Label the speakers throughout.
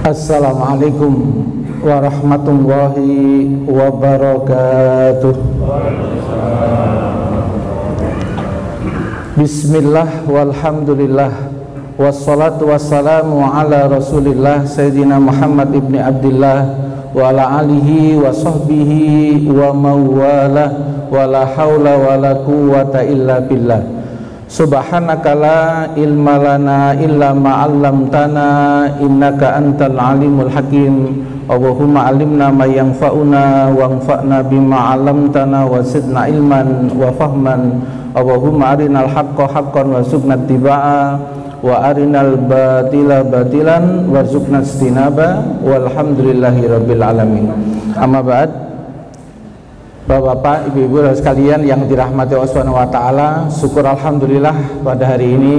Speaker 1: Assalamualaikum warahmatullahi wabarakatuh. Bismillah walhamdulillah wassalatu wassalamu ala rasulillah Sayyidina Muhammad ibni Abdillah wa ala alihi wa sahbihi wa mawalah wa la hawla wa la quwwata illa billah. Subhanaka la ilma lana illa ma'allamtana innaka antal alimul hakim. Allahumma alimna ma yanfa'una wanfa'na bima 'allamtana wa zidna ilman wa fahman. Allahumma arinal haqqa haqqan warzuqna ittiba'a wa arinal batila batilan warzuqna ijtinaba walhamdulillahi rabbil alamin. Amma ba'd. Bapak-bapak, ibu-ibu sekalian yang dirahmati Allah Subhanahu wa taala, syukur alhamdulillah pada hari ini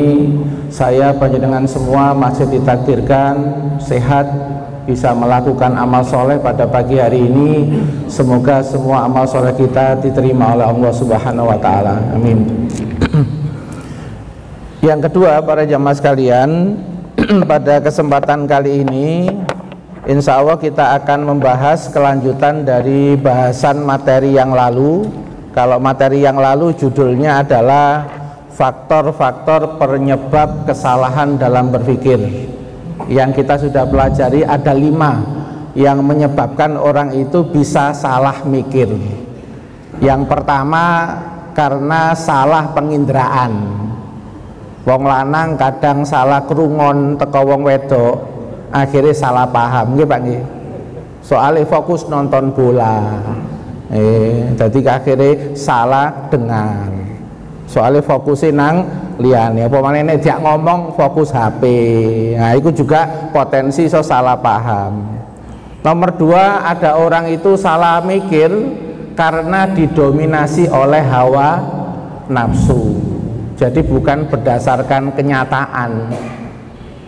Speaker 1: saya panjenengan semua masih ditakdirkan sehat, bisa melakukan amal soleh pada pagi hari ini. Semoga semua amal soleh kita diterima oleh Allah Subhanahu wa taala. Amin. Yang kedua, para jamaah sekalian, pada kesempatan kali ini insya Allah kita akan membahas kelanjutan dari bahasan materi yang lalu. Kalau materi yang lalu judulnya adalah faktor-faktor penyebab kesalahan dalam berpikir. Yang kita sudah pelajari ada 5 yang menyebabkan orang itu bisa salah mikir. Yang pertama, karena salah penginderaan. Wong lanang kadang salah krungon teko wong wedok, akhirnya salah paham, nggih Pak nggih. Soalnya fokus nonton bola, jadi akhirnya salah dengar. Soalnya fokusnya nang liyane, apa manene dia ngomong fokus HP. Nah, itu juga potensi salah paham. Nomor 2, ada orang itu salah mikir karena didominasi oleh hawa nafsu. Jadi bukan berdasarkan kenyataan.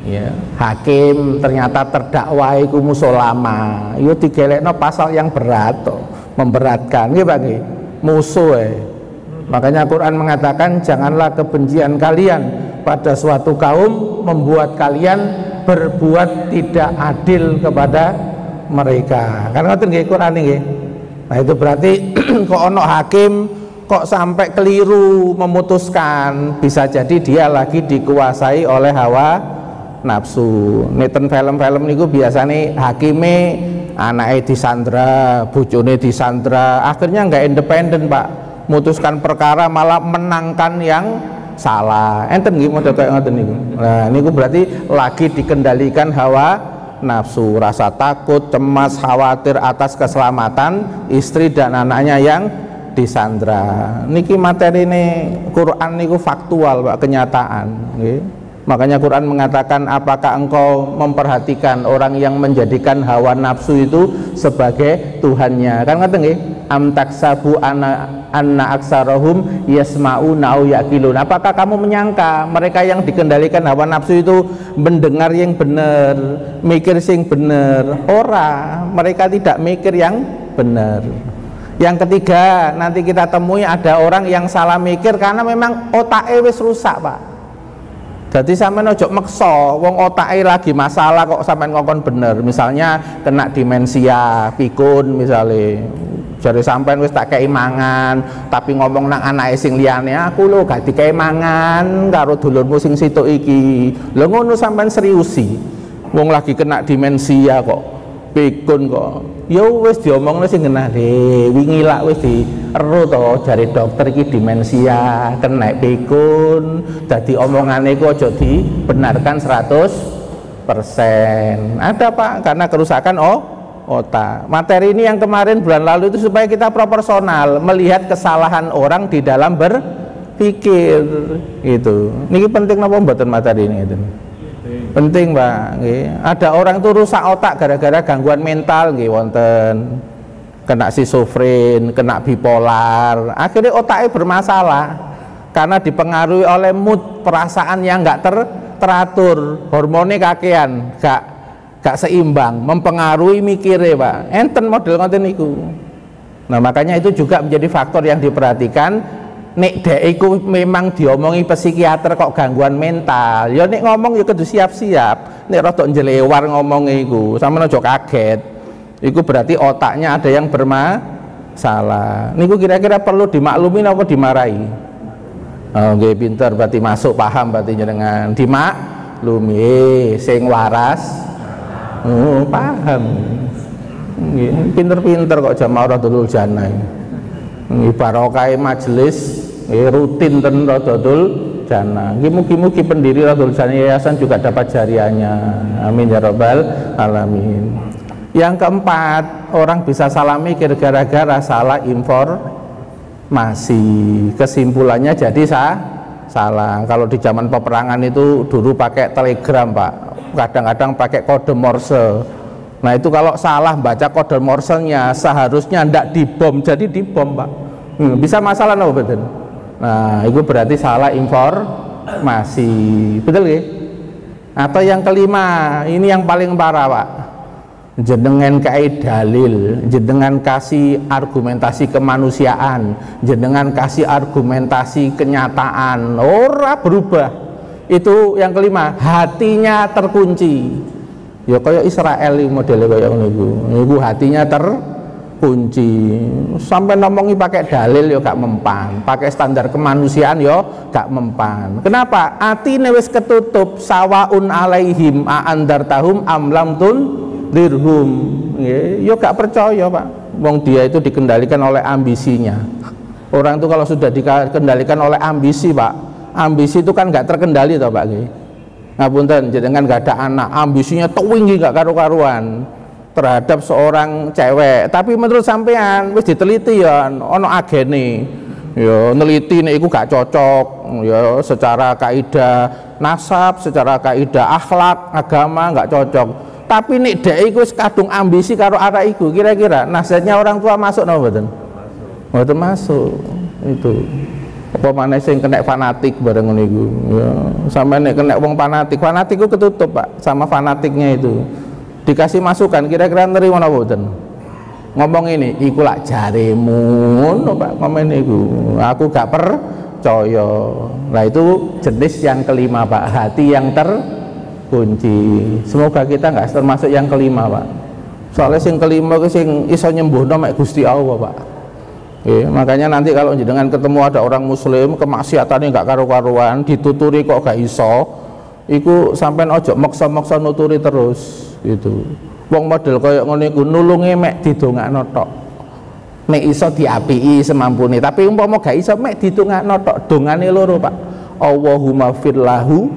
Speaker 1: Ya, hakim ternyata terdakwa iku musolama, yo digelekno pasal yang berat, memberatkan, nggih Pak nggih, musuh. Makanya Quran mengatakan janganlah kebencian kalian pada suatu kaum membuat kalian berbuat tidak adil kepada mereka. Karena ngoten nggih Quran nggih. Nah, itu berarti kok ono hakim kok sampai keliru memutuskan, bisa jadi dia lagi dikuasai oleh hawa nafsu. Neten film-film niku biasanya hakime anaknya disandra, bojone disandra, akhirnya nggak independen Pak, mutuskan perkara malah menangkan yang salah. Enten nggih model kayak ngoten niku. Nah, niku berarti lagi dikendalikan hawa nafsu, rasa takut, cemas, khawatir atas keselamatan istri dan anaknya yang disandra. Niki materi ini Quran niku faktual Pak, kenyataan nggih. Makanya Quran mengatakan, apakah engkau memperhatikan orang yang menjadikan hawa nafsu itu sebagai Tuhannya? Kan ngerti nggih? Am taksabu anna aksarahum yasma'una au yaqilun. Apakah kamu menyangka mereka yang dikendalikan hawa nafsu itu mendengar yang benar, mikir sing benar? Ora, mereka tidak mikir yang benar. Yang ketiga, nanti kita temui ada orang yang salah mikir karena memang otaknya wis rusak Pak. Jadi sampean ojo meksa wong otake lagi masalah kok sampean ngongkon bener. Misalnya kena demensia, pikun misalnya. Jare sampean wis tak kei mangan, tapi ngomong nang anake sing liyane, aku lho gak dikei mangan karo dulurmu sing situk iki. Lho ngono sampean seriusi. Wong lagi kena demensia kok, pikun kok. Ya wis diomongne sing genah le, wingi lak wis dieru to jare dokter iki demensia, kena pikun. Dadi omongane iku aja dibenarkan 100%. Ada Pak, karena kerusakan otak. Materi ini yang kemarin bulan lalu itu supaya kita proporsional melihat kesalahan orang di dalam berpikir gitu. Niki penting napa mboten materi ini itu? Penting Pak, nggih. Ada orang itu rusak otak gara-gara gangguan mental nggih wonten. Kena schizofren, kena bipolar, akhirnya otaknya bermasalah karena dipengaruhi oleh mood, perasaan yang nggak teratur, hormonnya kakean, gak seimbang, mempengaruhi mikirnya Pak. Enten model ngoten niku. Nah, makanya itu juga menjadi faktor yang diperhatikan. Nek dek iku memang diomongi psikiater kok gangguan mental, ya nek ngomong ya kudu siap-siap. nek rada njelewar ngomongnya iku, sampeyan aja kaget. Iku berarti otaknya ada yang bermasalah. Niku kira-kira perlu dimaklumi apa dimarahi? Oh, nggih pinter berarti masuk paham berarti jenengan. Dimaklumi sing waras. Oh, paham. Nggih, pinter-pinter kok jamaah Radul Jannah. Nggih barokah majelis rutin ten Radul Jannah. Mugi-mugi pendiri Radul Jannah Yayasan juga dapat jariahnya. Amin ya rabbal alamin. Yang keempat, orang bisa salah mikir gara-gara salah informasi. Kesimpulannya jadi salah. Kalau di zaman peperangan itu dulu pakai telegram, Pak. Kadang-kadang pakai kode Morse. Nah itu kalau salah baca kode Morsenya seharusnya ndak dibom, jadi dibom, Pak. Bisa masalah no, betul. Nah itu berarti salah informasi, betul nggih? Atau yang kelima, ini yang paling parah, Pak. Jenengan kai dalil, jenengan kasih argumentasi kemanusiaan, jenengan kasih argumentasi kenyataan, ora berubah. Itu yang kelima, hatinya terkunci. Ya kayak Israel modelnya kayak niku hatinya terkunci. Sampai ngomongi pakai dalil ya gak mempan, pakai standar kemanusiaan ya gak mempan. Kenapa? Atine wis ketutup, sawaun alaihim a andartahum am lam tundirhum. Ya gak percaya, Pak. Wong dia itu dikendalikan oleh ambisinya. Orang itu kalau sudah dikendalikan oleh ambisi, Pak, ambisi itu kan gak terkendali toh, Pak. Ngapunten, jenengan gak ada anak, ambisinya tinggi gak karu-karuan terhadap seorang cewek. Tapi menurut sampean wis diteliti ya ono agene. Ya neliti nek iku gak cocok ya secara kaidah nasab, secara kaidah akhlak, agama gak cocok. Tapi nek dhek iku wis kadung ambisi karo arek iku, kira-kira nasihatnya orang tua masuk napa mboten? Mboten masuk. Itu apa maneh sing kena fanatik bareng ngono iku ya, sampai nek kena wong fanatik ku ketutup, Pak, sama fanatiknya itu dikasih masukan, kira-kira nerima napa mboten? Ngomong ini iku lak jaremu ngono, Pak, ngomong iku aku gak percaya. Nah itu jenis yang kelima, Pak, hati yang terkunci. Semoga kita nggak termasuk yang kelima, Pak, soalnya sing kelima ku sing iso nyembuhno mek Gusti Allah, Pak. Makanya nanti kalau jenengan ketemu ada orang muslim kemaksiatannya nggak karu-karuan, dituturi kok gak iso, iku sampean ojo maksa-maksa nuturi terus gitu. Wong model koyo ngono iku nulunge mek didongakno tok, mek iso diapii semampune, tapi umpama gak iso mek didongakno tok, dongane loro, Pak. Allahumma firlahu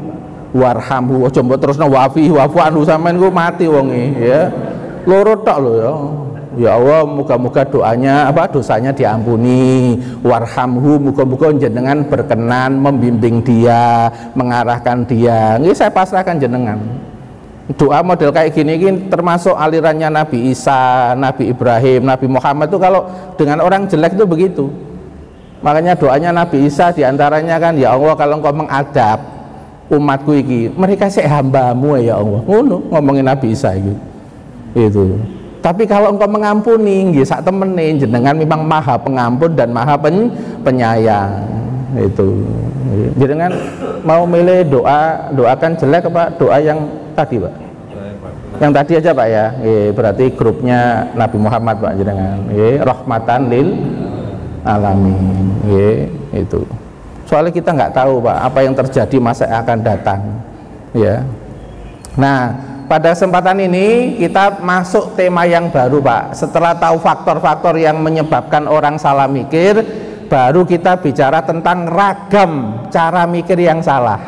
Speaker 1: warhamhu, aja mbok terusno wafi wafu anu, sampean ku mati wonge ya. Loro tok lho ya. Ya Allah, moga-moga dosanya diampuni. Warhamhu, moga-moga jenengan berkenan membimbing dia, mengarahkan dia. Ini saya pasrahkan jenengan. Doa model kayak gini termasuk alirannya Nabi Isa, Nabi Ibrahim, Nabi Muhammad itu kalau dengan orang jelek itu begitu. Makanya doanya Nabi Isa diantaranya kan, ya Allah kalau engkau mengadab umatku iki, mereka hambamu ya Allah. Ngomongin Nabi Isa itu. Tapi kalau engkau mengampuni, nggih sak temene jenengan memang Maha Pengampun dan Maha Penyayang. Itu. Jenengan mau milih doakan jelek apa doa yang tadi, Pak? Yang tadi aja, Pak ya. Berarti grupnya Nabi Muhammad, Pak, jenengan. Rahmatan lil alamin. Itu. Soalnya kita nggak tahu, Pak, apa yang terjadi masa yang akan datang. Ya. Nah, pada kesempatan ini kita masuk tema yang baru, Pak. Setelah tahu faktor-faktor yang menyebabkan orang salah mikir, baru kita bicara tentang ragam cara mikir yang salah.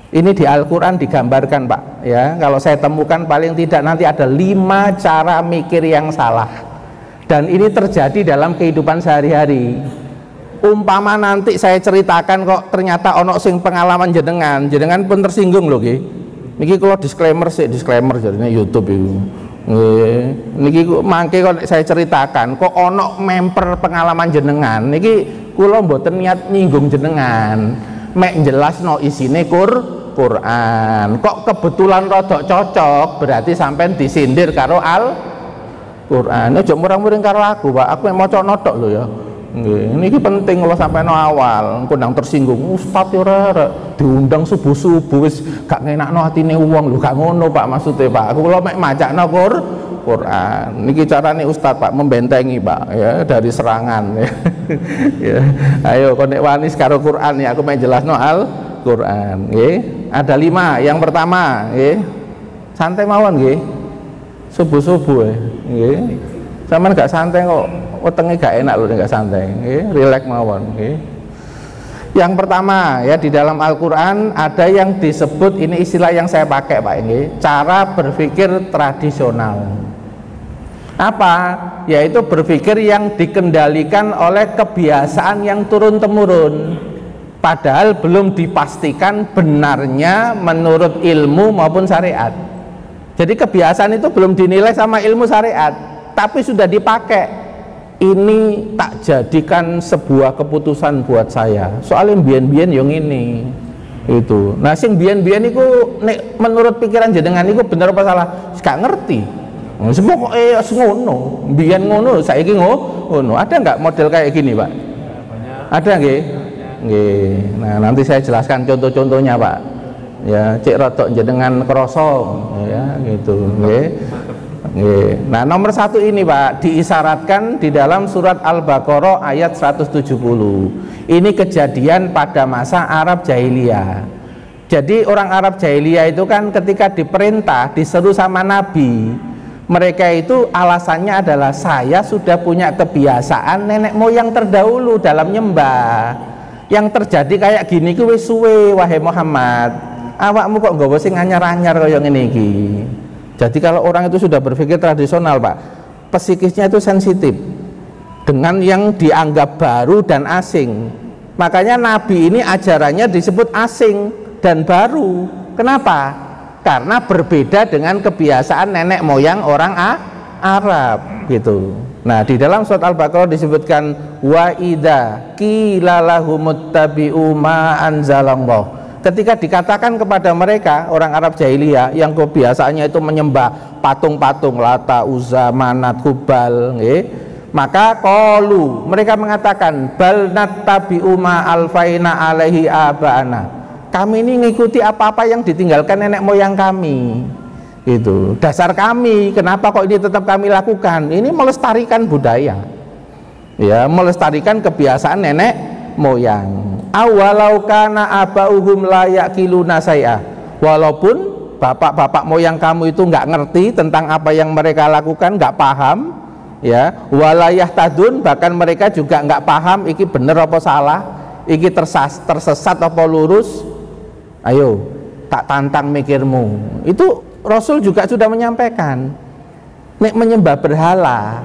Speaker 1: Ini di Al-Quran digambarkan, Pak ya. Kalau saya temukan paling tidak nanti ada 5 cara mikir yang salah. Dan ini terjadi dalam kehidupan sehari-hari. Umpama nanti saya ceritakan kok ternyata ono sing pengalaman jenengan pun tersinggung loh, niki kalau disclaimer jadinya YouTube itu. Niki mangke kok saya ceritakan kok ono memper pengalaman jenengan. Niki kula mboten niat nyinggung jenengan. Mek jelasno isine Quran. Kok kebetulan rodok cocok berarti sampean disindir karo Al-Quran. Aja murang-muring karo aku, Pak. Aku mek maca notok lho ya. Ini penting kalau sampai no awal, kondang tersinggung, Ustaz ya diundang subuh-subuh wis gak ngenakno atine wong lho, gak ngono Pak maksudnya Pak. Aku kalau mek macakno Quran. Niki carane Ustaz Pak membentengi Pak ya dari serangan ya. Ya. Ayo konek wani karo Quran ya aku mek jelasno Al-Quran nggih. Ada 5. Yang pertama nggih. Santai mawon nggih. Subuh-subuh nggih. Sampeyan gak santai kok. Wetenge gak enak loh gak santai, relax mawon. Yang pertama ya di dalam Al-Quran ada yang disebut, ini istilah yang saya pakai Pak, ini cara berpikir tradisional. Apa? Yaitu berpikir yang dikendalikan oleh kebiasaan yang turun-temurun, padahal belum dipastikan benarnya menurut ilmu maupun syariat. Jadi kebiasaan itu belum dinilai sama ilmu syariat, tapi sudah dipakai. Ini tak jadikan sebuah keputusan buat saya, soalnya biyen-biyen yang ini itu. Nah sing biyen-biyen itu menurut pikiran jenengan itu bener apa salah gak ngerti. Semua kok ngono, biyen ngono saiki ngono. Ada nggak model kayak gini Pak? Ada nggih? Nggih. Nah nanti saya jelaskan contoh-contohnya Pak ya, cek rotok jenengan kroso ya gitu nggih. Nah nomor 1 ini Pak diisyaratkan di dalam surat Al-Baqarah ayat 170. Ini kejadian pada masa Arab Jahiliyah. Jadi orang Arab Jahiliyah itu kan ketika diperintah diseru sama Nabi, mereka itu alasannya adalah saya sudah punya kebiasaan nenek moyang terdahulu dalam nyembah. Yang terjadi kayak gini ku wis suwe wahai Muhammad. Awakmu kok nggawa sing anyar-anyar kaya ngene iki. Jadi kalau orang itu sudah berpikir tradisional Pak, psikisnya itu sensitif dengan yang dianggap baru dan asing. Makanya Nabi ini ajarannya disebut asing dan baru. Kenapa? Karena berbeda dengan kebiasaan nenek moyang orang Arab gitu. Nah di dalam surat Al-Baqarah disebutkan wa idza qila lahumuttabi'u ma anzalallah. Ketika dikatakan kepada mereka orang Arab Jahiliyah yang kebiasaannya itu menyembah patung-patung Lata, Uzza, Manat, Hubal, maka qalu, mereka mengatakan bal nattabi'u ma alfaina alaihi abana. Kami ini ngikuti apa-apa yang ditinggalkan nenek moyang kami. Itu dasar kami. Kenapa kok ini tetap kami lakukan? Ini melestarikan budaya. Ya, melestarikan kebiasaan nenek moyang. Awalau kana abauhum la yaqiluna say'a. Walaupun bapak-bapak moyang kamu itu nggak ngerti tentang apa yang mereka lakukan, nggak paham, ya. Walayah tadun, bahkan mereka juga nggak paham iki bener apa salah, iki tersesat apa lurus. Ayo, tak tantang mikirmu. Itu Rasul juga sudah menyampaikan. Nek menyembah berhala,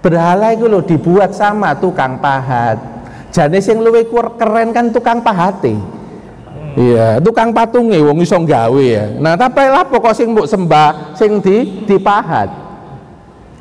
Speaker 1: berhala itu loh dibuat sama tukang pahat. Jane sing luwih keren kan tukang pahate. Iya, tukang patunge wong iso gawe ya. Nah, tapi lapo kok sing mbok sembah sing dipahat.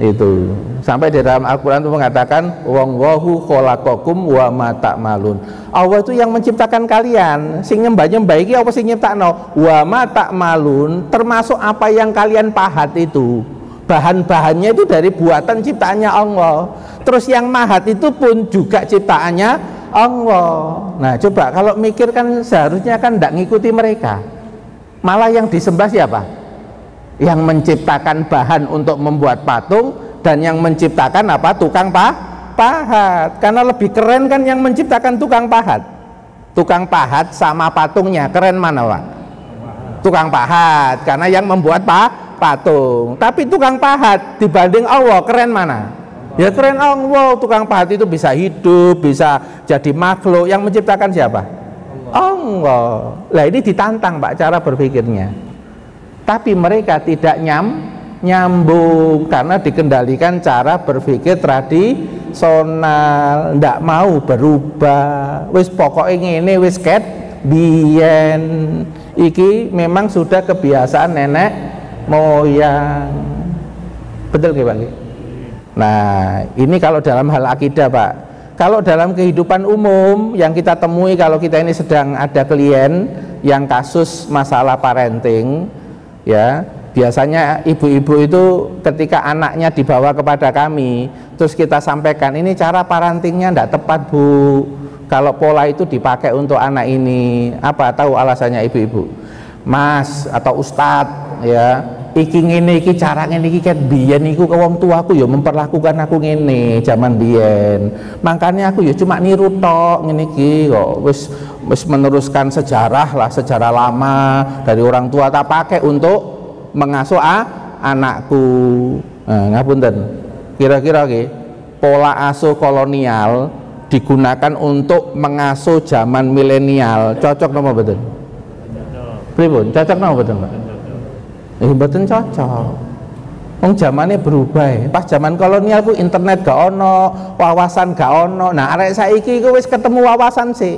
Speaker 1: Itu. Sampai di dalam Al-Qur'an itu mengatakan wallahu khalaqakum wa ma ta'malun. Allah itu yang menciptakan kalian. Sing nyembah-nyembah iki apa sing nyiptakno? Wa ma ta'malun, termasuk apa yang kalian pahat itu. Bahan-bahannya itu dari buatan ciptaannya Allah. Terus yang mahat itu pun juga ciptaannya Allah. Nah coba kalau mikir kan seharusnya kan tidak ngikuti mereka. Malah yang disembah siapa? Yang menciptakan bahan untuk membuat patung dan yang menciptakan apa? Tukang pahat. Karena lebih keren kan yang menciptakan tukang pahat. Tukang pahat sama patungnya keren mana Pak? Tukang pahat, karena yang membuat patung. Tapi tukang pahat dibanding Allah keren mana? Ya keren Allah. Tukang pahat itu bisa hidup, bisa jadi makhluk. Yang menciptakan siapa? Allah. Lah ini ditantang Pak cara berpikirnya. Tapi mereka tidak nyambung karena dikendalikan cara berpikir tradisional, ndak mau berubah. Wis pokoknya ini wis ket biyen. Iki memang sudah kebiasaan nenek moyang. Betul nggih Pak? Nah ini kalau dalam hal akidah Pak. Kalau dalam kehidupan umum yang kita temui, kalau kita ini sedang ada klien yang kasus masalah parenting, ya Biasanya ibu-ibu itu ketika anaknya dibawa kepada kami, terus kita sampaikan, ini cara parentingnya tidak tepat Bu, kalau pola itu dipakai untuk anak ini. Apa tahu alasannya ibu-ibu? Mas atau Ustadz ya, iki ngene iki cara ngene iki ket biyen iku wong tuaku ya memperlakukan aku ngene zaman biyen. Makanya aku ya cuma niru tok ngene iki kok wis meneruskan sejarah lah, sejarah lama dari orang tua tak pakai untuk mengasuh anakku. Nah, ngapunten. Kira-kira pola asuh kolonial digunakan untuk mengasuh zaman milenial, cocok napa mboten? Pripun? Cocok napa mboten, Pak? Mboten cocok. Wong zamane berubah. Pas zaman kolonial ku internet gak ono, wawasan gak ono. Nah, arek saiki ku wis ketemu wawasan sih.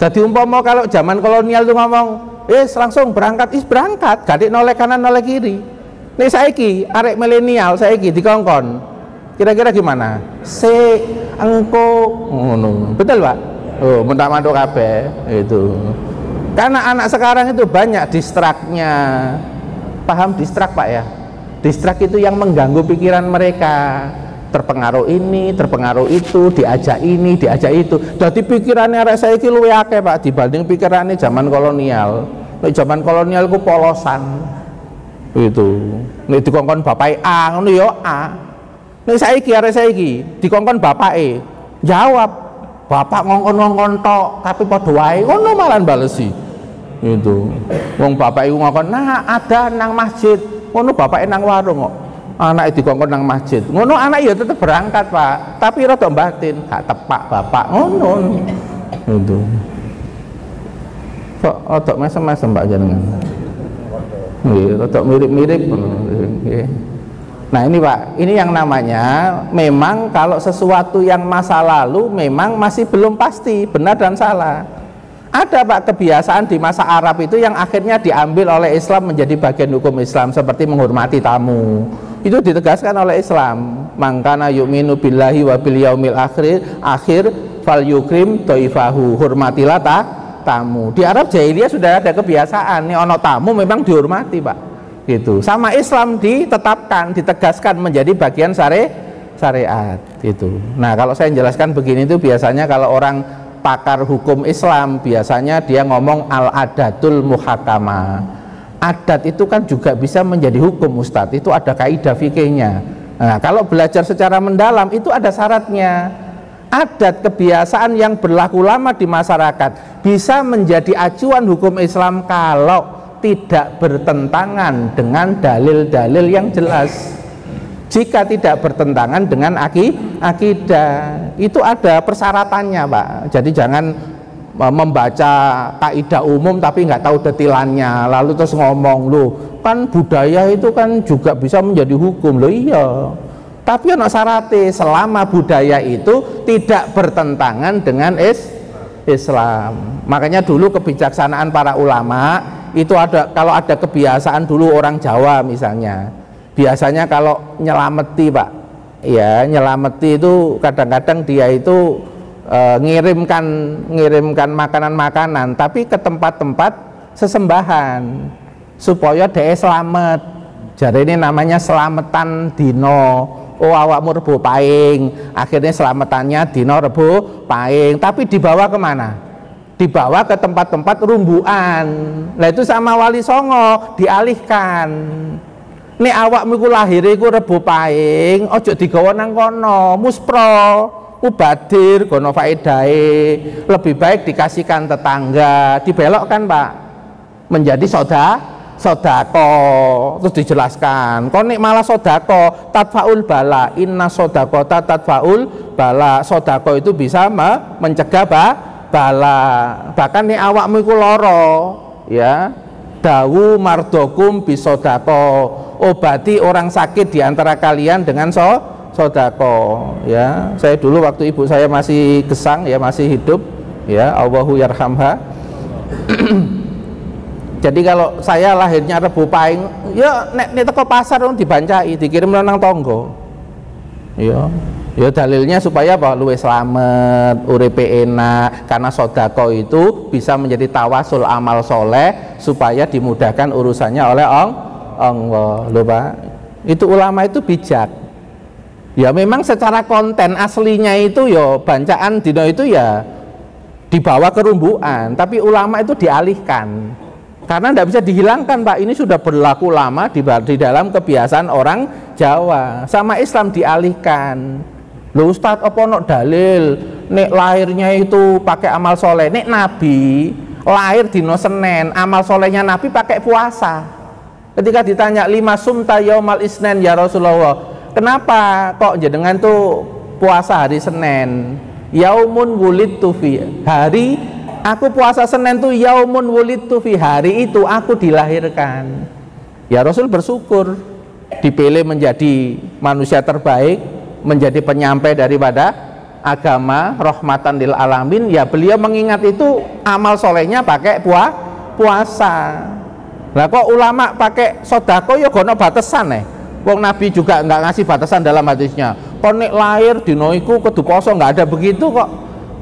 Speaker 1: Jadi umpama kalau zaman kolonial tuh ngomong, langsung berangkat, berangkat, gak noleh kanan noleh kiri. Nih saiki arek milenial saiki dikongkon. Kira-kira gimana? Engko ngono. Betul, Pak? Oh, mentak-mantuk kabeh itu. Karena anak sekarang itu banyak distraknya. Paham distrak, Pak ya? Distrak itu yang mengganggu pikiran mereka. Terpengaruh ini, terpengaruh itu, diajak ini, diajak itu. Jadi pikirannya arek saiki luwih akeh, Pak, dibanding pikirannya zaman kolonial. Nek zaman kolonial ku polosan. Itu. Nek dikongkon bapake A, ngono ya A. Nek saiki arek saiki dikongkon bapake, jawab. Bapak ngongkon-ngongkon tok, tapi padha wae ngono malan balesi. Itu. Wong bapak iku ngongkon, "Nah, ada nang masjid." Ngono bapake nang warung kok. Anake dikongkon nang masjid. Ngono anak ya tetep berangkat, Pak. Tapi rada batin, gak tepak bapak ngono. Itu. Kok rada mesem-mesem Pak jenengan. Nggih, rada mirip-mirip ngono. Nggih. Nah ini Pak, ini yang namanya memang kalau sesuatu yang masa lalu memang masih belum pasti benar dan salah. Ada Pak kebiasaan di masa Arab itu yang akhirnya diambil oleh Islam menjadi bagian hukum Islam, seperti menghormati tamu. Itu ditegaskan oleh Islam. Mangkana yu'minu billahi wa bil yaumil akhir fal yukrim dhaifahu. Hormatilah tamu. Di Arab jahiliyah sudah ada kebiasaan nih ono tamu memang dihormati, Pak. Gitu. Sama Islam ditetapkan, ditegaskan menjadi bagian syariat itu. Nah, kalau saya jelaskan begini itu biasanya kalau orang pakar hukum Islam biasanya dia ngomong al-adatul muhakama. Adat itu kan juga bisa menjadi hukum, Ustadz. Itu ada kaidah fikihnya. Nah, kalau belajar secara mendalam itu ada syaratnya. Adat kebiasaan yang berlaku lama di masyarakat bisa menjadi acuan hukum Islam kalau tidak bertentangan dengan dalil-dalil yang jelas. Jika tidak bertentangan dengan akidah, itu ada persyaratannya, Pak. Jadi jangan membaca kaidah umum tapi nggak tahu detilannya, lalu terus ngomong, loh kan budaya itu kan juga bisa menjadi hukum. Loh iya, tapi ono syaratnya, selama budaya itu tidak bertentangan dengan Islam. Makanya dulu kebijaksanaan para ulama itu ada, kalau ada kebiasaan dulu orang Jawa misalnya, biasanya kalau nyelameti, Pak, ya nyelameti itu kadang-kadang dia itu ngirimkan makanan-makanan tapi ke tempat-tempat sesembahan supaya dia selamat. Jadi ini namanya selamatan dino. Oh, awakmu rebo paing, akhirnya selamatannya dino rebo paing, tapi dibawa kemana? Dibawa ke tempat-tempat rumbuan. Nah itu sama Wali Songo dialihkan. Nek awakmu iku lahir iku rebo paing, ojo digawa nang kono, muspro, mubadir, gono faedahe. Lebih baik dikasihkan tetangga, dibelokkan, Pak, menjadi sodako. Terus dijelaskan, kok nek malah sodako tadfaul bala, inna sodako tadfaul bala. Sodako itu bisa mencegah bala. Bahkan nih awakmu iku loro, ya dawu mardokum bisodako, obati orang sakit diantara kalian dengan sodako. Ya, saya dulu waktu ibu saya masih gesang, ya masih hidup, ya Allahu yarhamha. Jadi kalau saya lahirnya Rebo Paing, ya nek teko pasar dong dibancai, dikirim nang tonggo. Ya dalilnya supaya apa? Luwe selamat, uripe enak, karena sodako itu bisa menjadi tawasul amal soleh supaya dimudahkan urusannya oleh Allah loh Pak. Itu ulama itu bijak. Ya memang secara konten aslinya itu ya bancaan dino itu ya dibawa kerumbuan, tapi ulama itu dialihkan karena tidak bisa dihilangkan Pak. Ini sudah berlaku lama di dalam kebiasaan orang Jawa. Sama Islam dialihkan. Loh Ustadz, apa no dalil nek lahirnya itu pakai amal soleh? Nek Nabi lahir dino Senin, amal solehnya Nabi pakai puasa. Ketika ditanya lima sumta yaumal isnen ya Rasulullah, kenapa kok jenengan tuh puasa hari Senin? Yaumun wulidtu fi, hari aku puasa Senin tuh yaumun wulidtu fi, hari itu aku dilahirkan. Ya Rasul bersyukur dipilih menjadi manusia terbaik, menjadi penyampai daripada agama, rahmatan lil alamin. Ya beliau mengingat itu amal solehnya pakai puasa. Lah kok ulama pakai sodako ya gono batasan Wong Nabi juga nggak ngasih batasan dalam hadisnya. Konek lahir dino iku kudu poso, nggak ada begitu kok.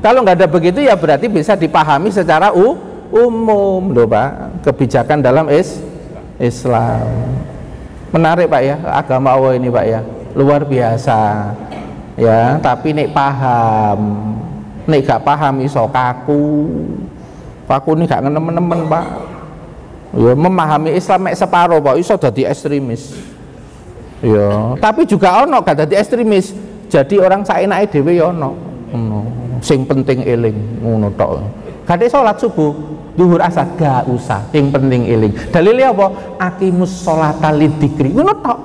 Speaker 1: Kalau nggak ada begitu ya berarti bisa dipahami secara umum loh Pak, kebijakan dalam Islam. Menarik Pak ya, agama Allah ini Pak ya, luar biasa ya. Tapi nek paham, nek gak paham iso kaku ini gak nemen-nemen Pak ya. Memahami Islam mek separo Pak iso dadi ekstremis ya, tapi juga ono gak dadi ekstremis, jadi orang saenake dhewe ya ono sing penting eling ngono tok. Gade salat subuh, zuhur, asar gak usah, sing penting eling. Dalilnya apa? Aqimus sholata lidzikri, ngono tok.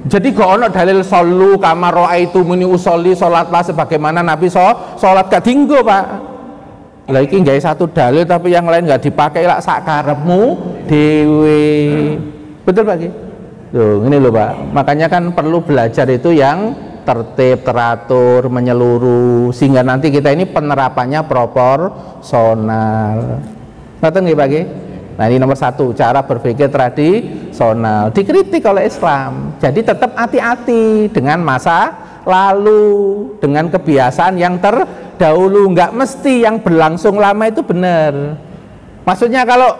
Speaker 1: Jadi gak ono dalil sallu kama raaitumuni usolli, salatlah sebagaimana Nabi salat, gak dinggo Pak. Lah iki gawe satu dalil tapi yang lain gak dipakai, lak sak karepmu dhewe. Betul Pak? Loh, ini loh Pak. Makanya kan perlu belajar itu yang tertib, teratur, menyeluruh, sehingga nanti kita ini penerapannya proporsional. Ngerti nggih Pak? Nah ini nomor satu, cara berpikir tradisional dikritik oleh Islam. Jadi tetap hati-hati dengan masa lalu, dengan kebiasaan yang terdahulu. Nggak mesti yang berlangsung lama itu benar. Maksudnya kalau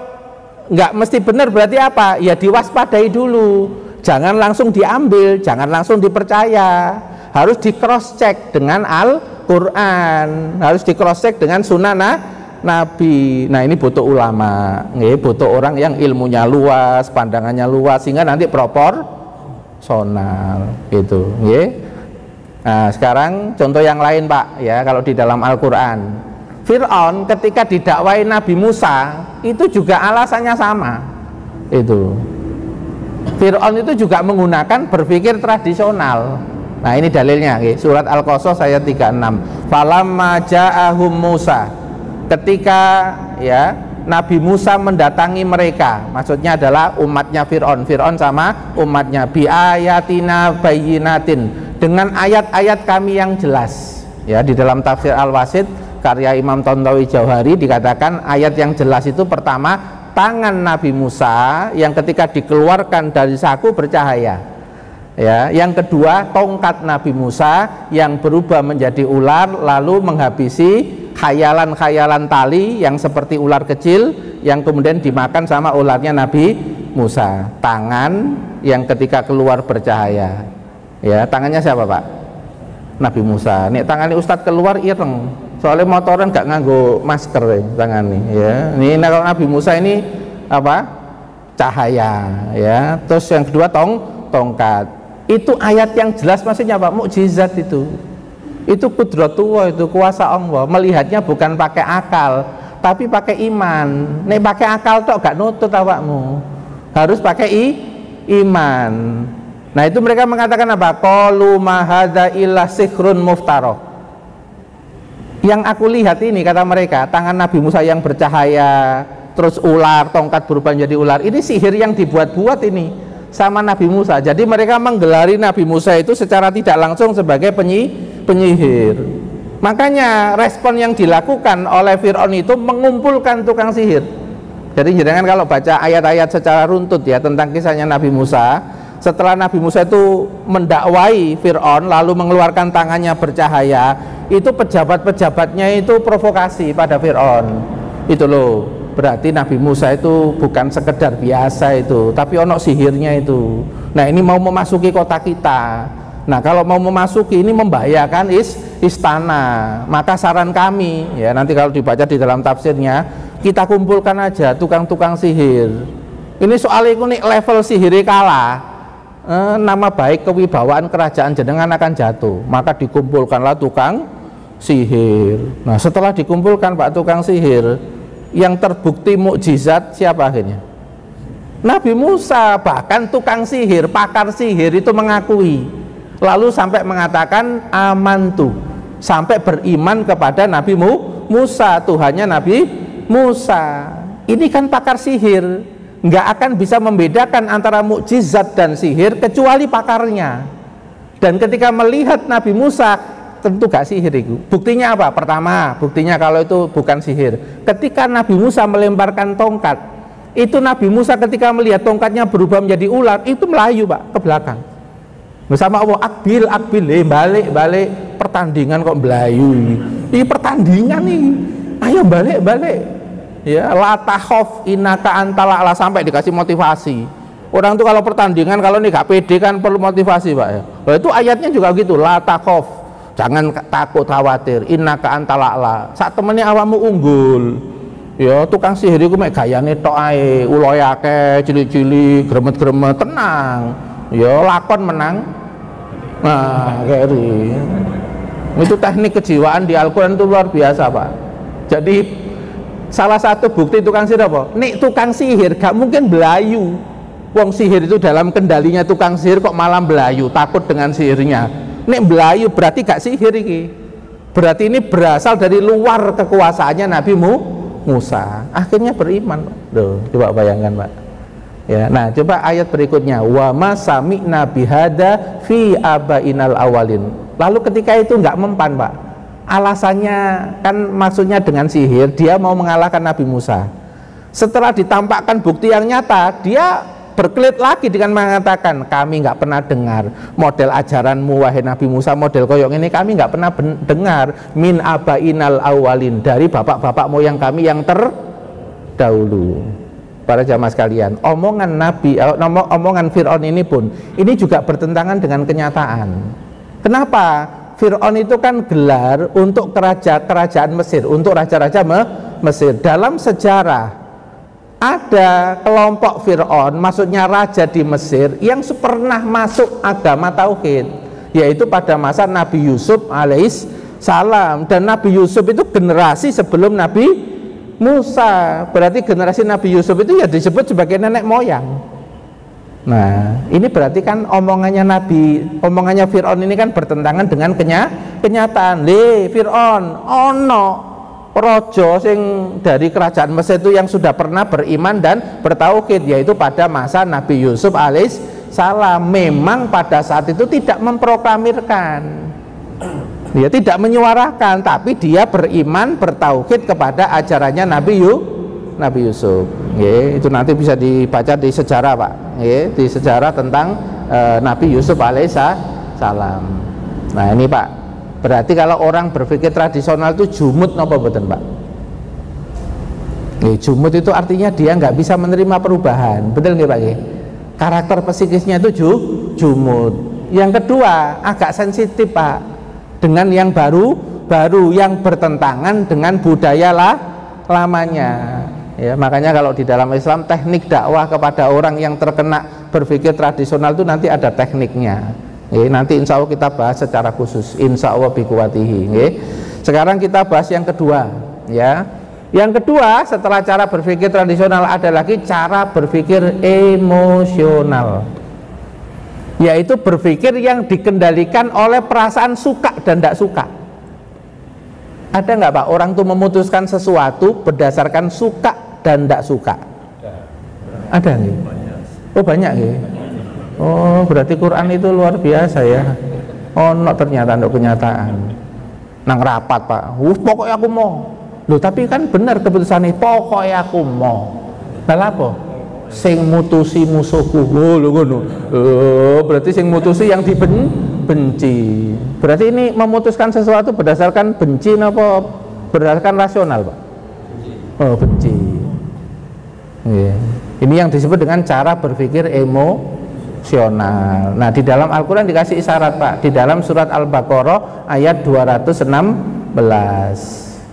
Speaker 1: nggak mesti benar berarti apa? Ya diwaspadai dulu, jangan langsung diambil, jangan langsung dipercaya, harus di cross check dengan Al-Quran, harus di cross check dengan sunnah Nabi. Nah ini butuh ulama, butuh orang yang ilmunya luas, pandangannya luas, sehingga nanti proporsional gitu. Nah sekarang contoh yang lain Pak ya, kalau di dalam Al-Quran, Fir'aun ketika didakwai Nabi Musa itu juga alasannya sama. Itu Fir'aun itu juga menggunakan berpikir tradisional. Nah ini dalilnya, surat Al-Qasas ayat 36. Falamma ja'ahum Musa, ketika ya Nabi Musa mendatangi mereka, maksudnya adalah umatnya Fir'aun sama umatnya, bi ayatina bayyinatin, dengan ayat-ayat kami yang jelas. Ya di dalam tafsir Al-Wasit karya Imam Tontawi Jauhari dikatakan ayat yang jelas itu pertama, tangan Nabi Musa yang ketika dikeluarkan dari saku bercahaya ya. Yang kedua, tongkat Nabi Musa yang berubah menjadi ular lalu menghabisi khayalan-khayalan tali yang seperti ular kecil yang kemudian dimakan sama ularnya Nabi Musa. Tangan yang ketika keluar bercahaya ya. Tangannya siapa Pak? Nabi Musa. Nih tangannya Ustadz keluar ireng, soalnya motoran gak nganggo masker tangan nih ya. Ini kalau Nabi Musa ini apa? Cahaya ya. Terus yang kedua tongkat. Itu ayat yang jelas, maksudnya Pak, mukjizat itu kudratullah, itu kuasa Allah. Melihatnya bukan pakai akal tapi pakai iman. Nek pakai akal tok gak nutut awakmu, harus pakai iman. Nah itu mereka mengatakan apa? Qalu ma hadza illa sihrun muftarah. Yang aku lihat ini, kata mereka, tangan Nabi Musa yang bercahaya, terus ular, tongkat berubah menjadi ular, ini sihir yang dibuat-buat ini sama Nabi Musa. Jadi mereka menggelari Nabi Musa itu secara tidak langsung sebagai penyihir. Makanya respon yang dilakukan oleh Fir'aun itu mengumpulkan tukang sihir. Jadi jangan kalau baca ayat-ayat secara runtut ya tentang kisahnya Nabi Musa, setelah Nabi Musa itu mendakwai Fir'aun lalu mengeluarkan tangannya bercahaya, itu pejabat-pejabatnya itu provokasi pada Fir'aun. Itu loh, Berarti Nabi Musa itu bukan sekedar biasa itu, tapi ono sihirnya itu. Nah, ini mau memasuki kota kita. Nah, kalau mau memasuki ini membahayakan istana. Maka saran kami, ya nanti kalau dibaca di dalam tafsirnya, kita kumpulkan aja tukang-tukang sihir. Ini soal itu nih level sihirnya kalah, nama baik kewibawaan kerajaan jenengan akan jatuh. Maka dikumpulkanlah tukang sihir. Nah, setelah dikumpulkan Pak tukang sihir, yang terbukti mukjizat siapa akhirnya? Nabi Musa. Bahkan tukang sihir, pakar sihir itu mengakui, lalu sampai mengatakan amantu, sampai beriman kepada Nabi Musa, Tuhannya Nabi Musa. Ini kan pakar sihir, nggak akan bisa membedakan antara mukjizat dan sihir kecuali pakarnya. Dan ketika melihat Nabi Musa, tentu gak sihir itu. Buktinya apa? Pertama, buktinya kalau itu bukan sihir, ketika Nabi Musa melemparkan tongkat, itu Nabi Musa ketika melihat tongkatnya berubah menjadi ular, itu melayu Pak ke belakang. Bersama Allah, akbil, balik, pertandingan kok melayu ini pertandingan nih, ayo balik. Ya, la takhaf innaka antal a'la, sampai dikasih motivasi. Orang tuh kalau pertandingan, kalau nih gak pede kan perlu motivasi Pak ya. Nah, itu ayatnya juga gitu, la takhaf, jangan takut khawatir, innaka antal a'la, saat temennya awamu unggul. Ya tukang sihir itu mek gayane tok ae, uloe akeh, cilik-cilik, gremet-gremet, tenang. Ya lakon menang. Nah, keri. Itu teknik kejiwaan di Al-Qur'an itu luar biasa, Pak. Jadi salah satu bukti tukang sihir apa? Nek tukang sihir gak mungkin belayu. Wong sihir itu dalam kendalinya tukang sihir kok malah belayu, takut dengan sihirnya. Nek belayu berarti gak sihir iki. Berarti ini berasal dari luar kekuasaannya Nabi Musa. Akhirnya beriman. Loh, coba bayangkan, Pak. Ya, nah coba ayat berikutnya, wa ma sami'na bihada fi abainal awalin. Lalu ketika itu nggak mempan, Pak. Alasannya kan maksudnya dengan sihir dia mau mengalahkan Nabi Musa. Setelah ditampakkan bukti yang nyata, dia berkelit lagi dengan mengatakan, kami nggak pernah dengar model ajaranmu wahai Nabi Musa, model koyok ini kami nggak pernah dengar min abainal awalin, dari bapak-bapak moyang kami yang terdahulu. Para jamaah sekalian, omongan Fir'aun ini pun ini juga bertentangan dengan kenyataan. Kenapa? Fir'aun itu kan gelar untuk kerajaan Mesir, untuk raja-raja Mesir. Dalam sejarah ada kelompok Fir'aun, maksudnya raja di Mesir, yang pernah masuk agama tauhid, yaitu pada masa Nabi Yusuf alaihissalam. Dan Nabi Yusuf itu generasi sebelum Nabi Musa, berarti generasi Nabi Yusuf itu ya disebut sebagai nenek moyang. Nah, ini berarti kan omongannya Fir'aun ini kan bertentangan dengan kenyataan. Fir'aun ono rojo sing dari kerajaan Mesir itu yang sudah pernah beriman dan bertauhid, yaitu pada masa Nabi Yusuf alaihissalam. Memang pada saat itu tidak memproklamirkan, dia tidak menyuarakan, tapi dia beriman bertauhid kepada ajarannya Nabi Yusuf. Itu nanti bisa dibaca di sejarah, Pak. Di sejarah tentang Nabi Yusuf alaihissalam. Nah ini, Pak, berarti kalau orang berpikir tradisional itu jumut napa mboten, Pak? Jumut itu artinya dia nggak bisa menerima perubahan, betul nggih, Pak? Karakter psikisnya itu jumut. Yang kedua, agak sensitif, Pak, dengan yang baru yang bertentangan dengan budaya lamanya. Ya, makanya kalau di dalam Islam teknik dakwah kepada orang yang terkena berpikir tradisional itu nanti ada tekniknya. Nanti insya Allah kita bahas secara khusus, insya Allah biquwatihi. Sekarang kita bahas yang kedua, ya. Yang kedua setelah cara berpikir tradisional ada lagi cara berpikir emosional, yaitu berpikir yang dikendalikan oleh perasaan suka dan tidak suka. Ada nggak, Pak, orang tuh memutuskan sesuatu berdasarkan suka dan tidak suka? Ada nggih? Oh banyak nggih. Oh berarti Quran itu luar biasa ya. Oh no, ternyata untuk kenyataan. Nang rapat, Pak, pokoknya aku mau. Loh tapi kan benar keputusannya pokoknya aku mau. Lah apa? Sing mutusi musuhku. Berarti sing mutusi yang dibenci. Berarti ini memutuskan sesuatu berdasarkan benci apa berdasarkan rasional, Pak? Oh benci. Ini yang disebut dengan cara berpikir emosional. Nah, di dalam Al-Quran dikasih isyarat, Pak, di dalam surat Al-Baqarah ayat 216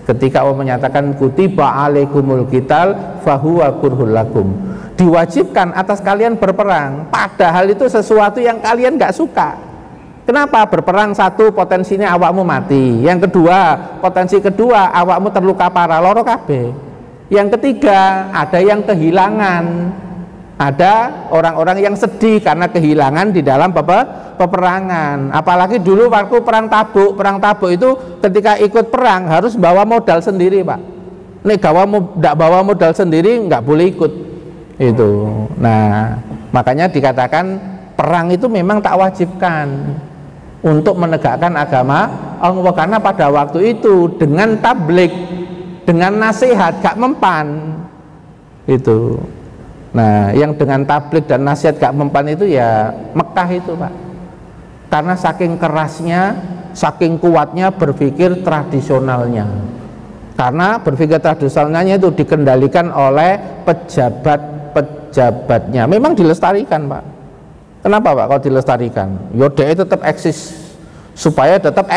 Speaker 1: ketika Allah menyatakan kutiba alaikumul qital fahuwa kurhul lakum, diwajibkan atas kalian berperang, padahal itu sesuatu yang kalian nggak suka. Kenapa? Berperang, satu, potensinya awakmu mati, yang kedua, potensi kedua, awakmu terluka parah, loro kabeh, yang ketiga, ada yang kehilangan, ada orang-orang yang sedih karena kehilangan di dalam peperangan. Apalagi dulu waktu perang Tabuk itu ketika ikut perang harus bawa modal sendiri, Pak. Nek nggak bawa modal sendiri nggak boleh ikut itu. Nah, makanya dikatakan perang itu memang tak wajibkan untuk menegakkan agama Allah, karena pada waktu itu dengan tablik, dengan nasihat gak mempan itu. Nah, yang dengan tablik dan nasihat gak mempan itu ya Mekah itu, Pak, karena saking kerasnya, saking kuatnya berpikir tradisionalnya. Karena berpikir tradisionalnya itu dikendalikan oleh pejabat-pejabatnya. Memang dilestarikan, Pak. Kenapa, Pak, kalau dilestarikan? Yodai tetap eksis, supaya tetap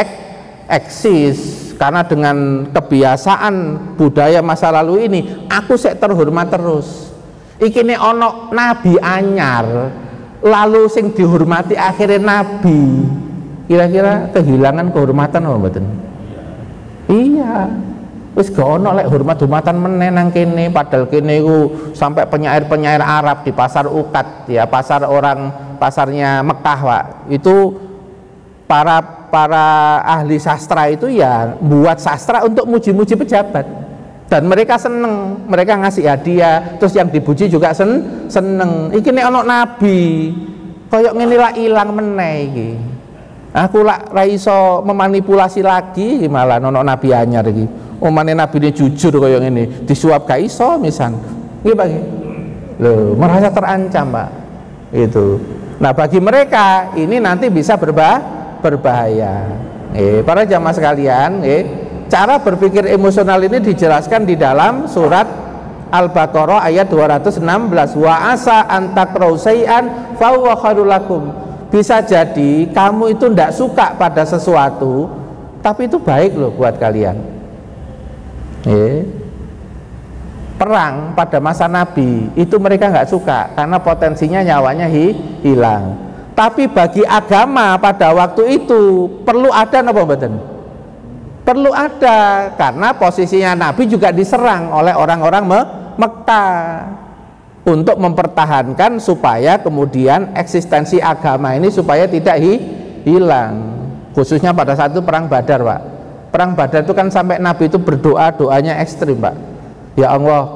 Speaker 1: eksis. Karena dengan kebiasaan budaya masa lalu ini, aku sek terhormat terus. Iki nek ono nabi anyar, lalu sing dihormati akhirnya nabi, kira-kira kehilangan kehormatan apa mboten? Iya, wis gak ono lek hormat-hormatan meneh nang kene, padahal kene iku sampai penyair-penyair Arab di pasar Ukat ya, pasarnya Mekah, Pak. Itu para ahli sastra itu ya buat sastra untuk muji-muji pejabat. Dan mereka seneng, mereka ngasih hadiah, terus yang dipuji juga seneng. Iki nek ono nabi, koyok ngene lah ilang meneh iki. Aku lak ra iso memanipulasi lagi, malah ono nabi anyar iki. Omane nabi ini jujur koyok ngene, disuap gak iso misan. Nggih, Pak. Loh, merasa terancam, Pak. Itu. Nah, bagi mereka ini nanti bisa berbahaya. Para jamaah sekalian, cara berpikir emosional ini dijelaskan di dalam surat Al-Baqarah ayat 216. Wa asa antakrahu syai'an fa huwa khairul lakum. Bisa jadi kamu itu tidak suka pada sesuatu, tapi itu baik loh buat kalian. Perang pada masa Nabi itu mereka nggak suka karena potensinya nyawanya hilang. Tapi bagi agama pada waktu itu perlu ada apa mboten? Perlu ada, karena posisinya Nabi juga diserang oleh orang-orang Mekah untuk mempertahankan supaya kemudian eksistensi agama ini supaya tidak hilang. Khususnya pada saat itu perang Badar, Pak. Perang Badar itu kan sampai Nabi itu berdoa, doanya ekstrim, Pak. Ya Allah,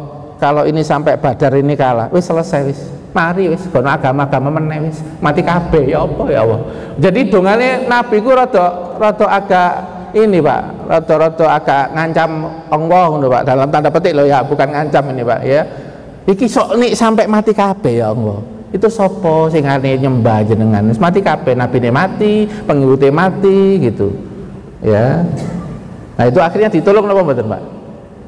Speaker 1: kalau ini sampai Badar ini kalah, wis selesai wis. Mari wis gono agama-agama meneh wis, mati kabeh ya apa ya Allah. Jadi dongane Nabi ku rada agak ini, Pak, rada agak ngancam Allah ngono, Pak, dalam tanda petik loh ya, bukan ngancam ini, Pak, ya. Iki sok nik sampai mati kabeh ya Allah. Itu sopo sing ane nyembah jenengan, wis mati kabeh, nabine mati, pengikutnya mati gitu. Ya. Nah, itu akhirnya ditolong napa mboten, Pak?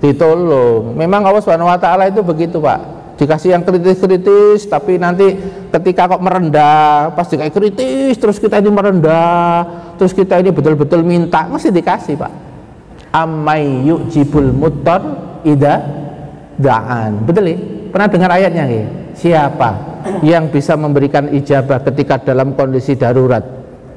Speaker 1: Ditolong. Memang Allah Subhanahu wa taala itu begitu, Pak. Dikasih yang kritis-kritis, tapi nanti ketika kok merendah, pas dikasih kritis terus kita ini merendah, terus kita ini betul-betul minta, mesti dikasih, Pak. Amay yu'jibul muttar idza da'an. Betul ya? Pernah dengar ayatnya ya? Siapa yang bisa memberikan ijabah ketika dalam kondisi darurat,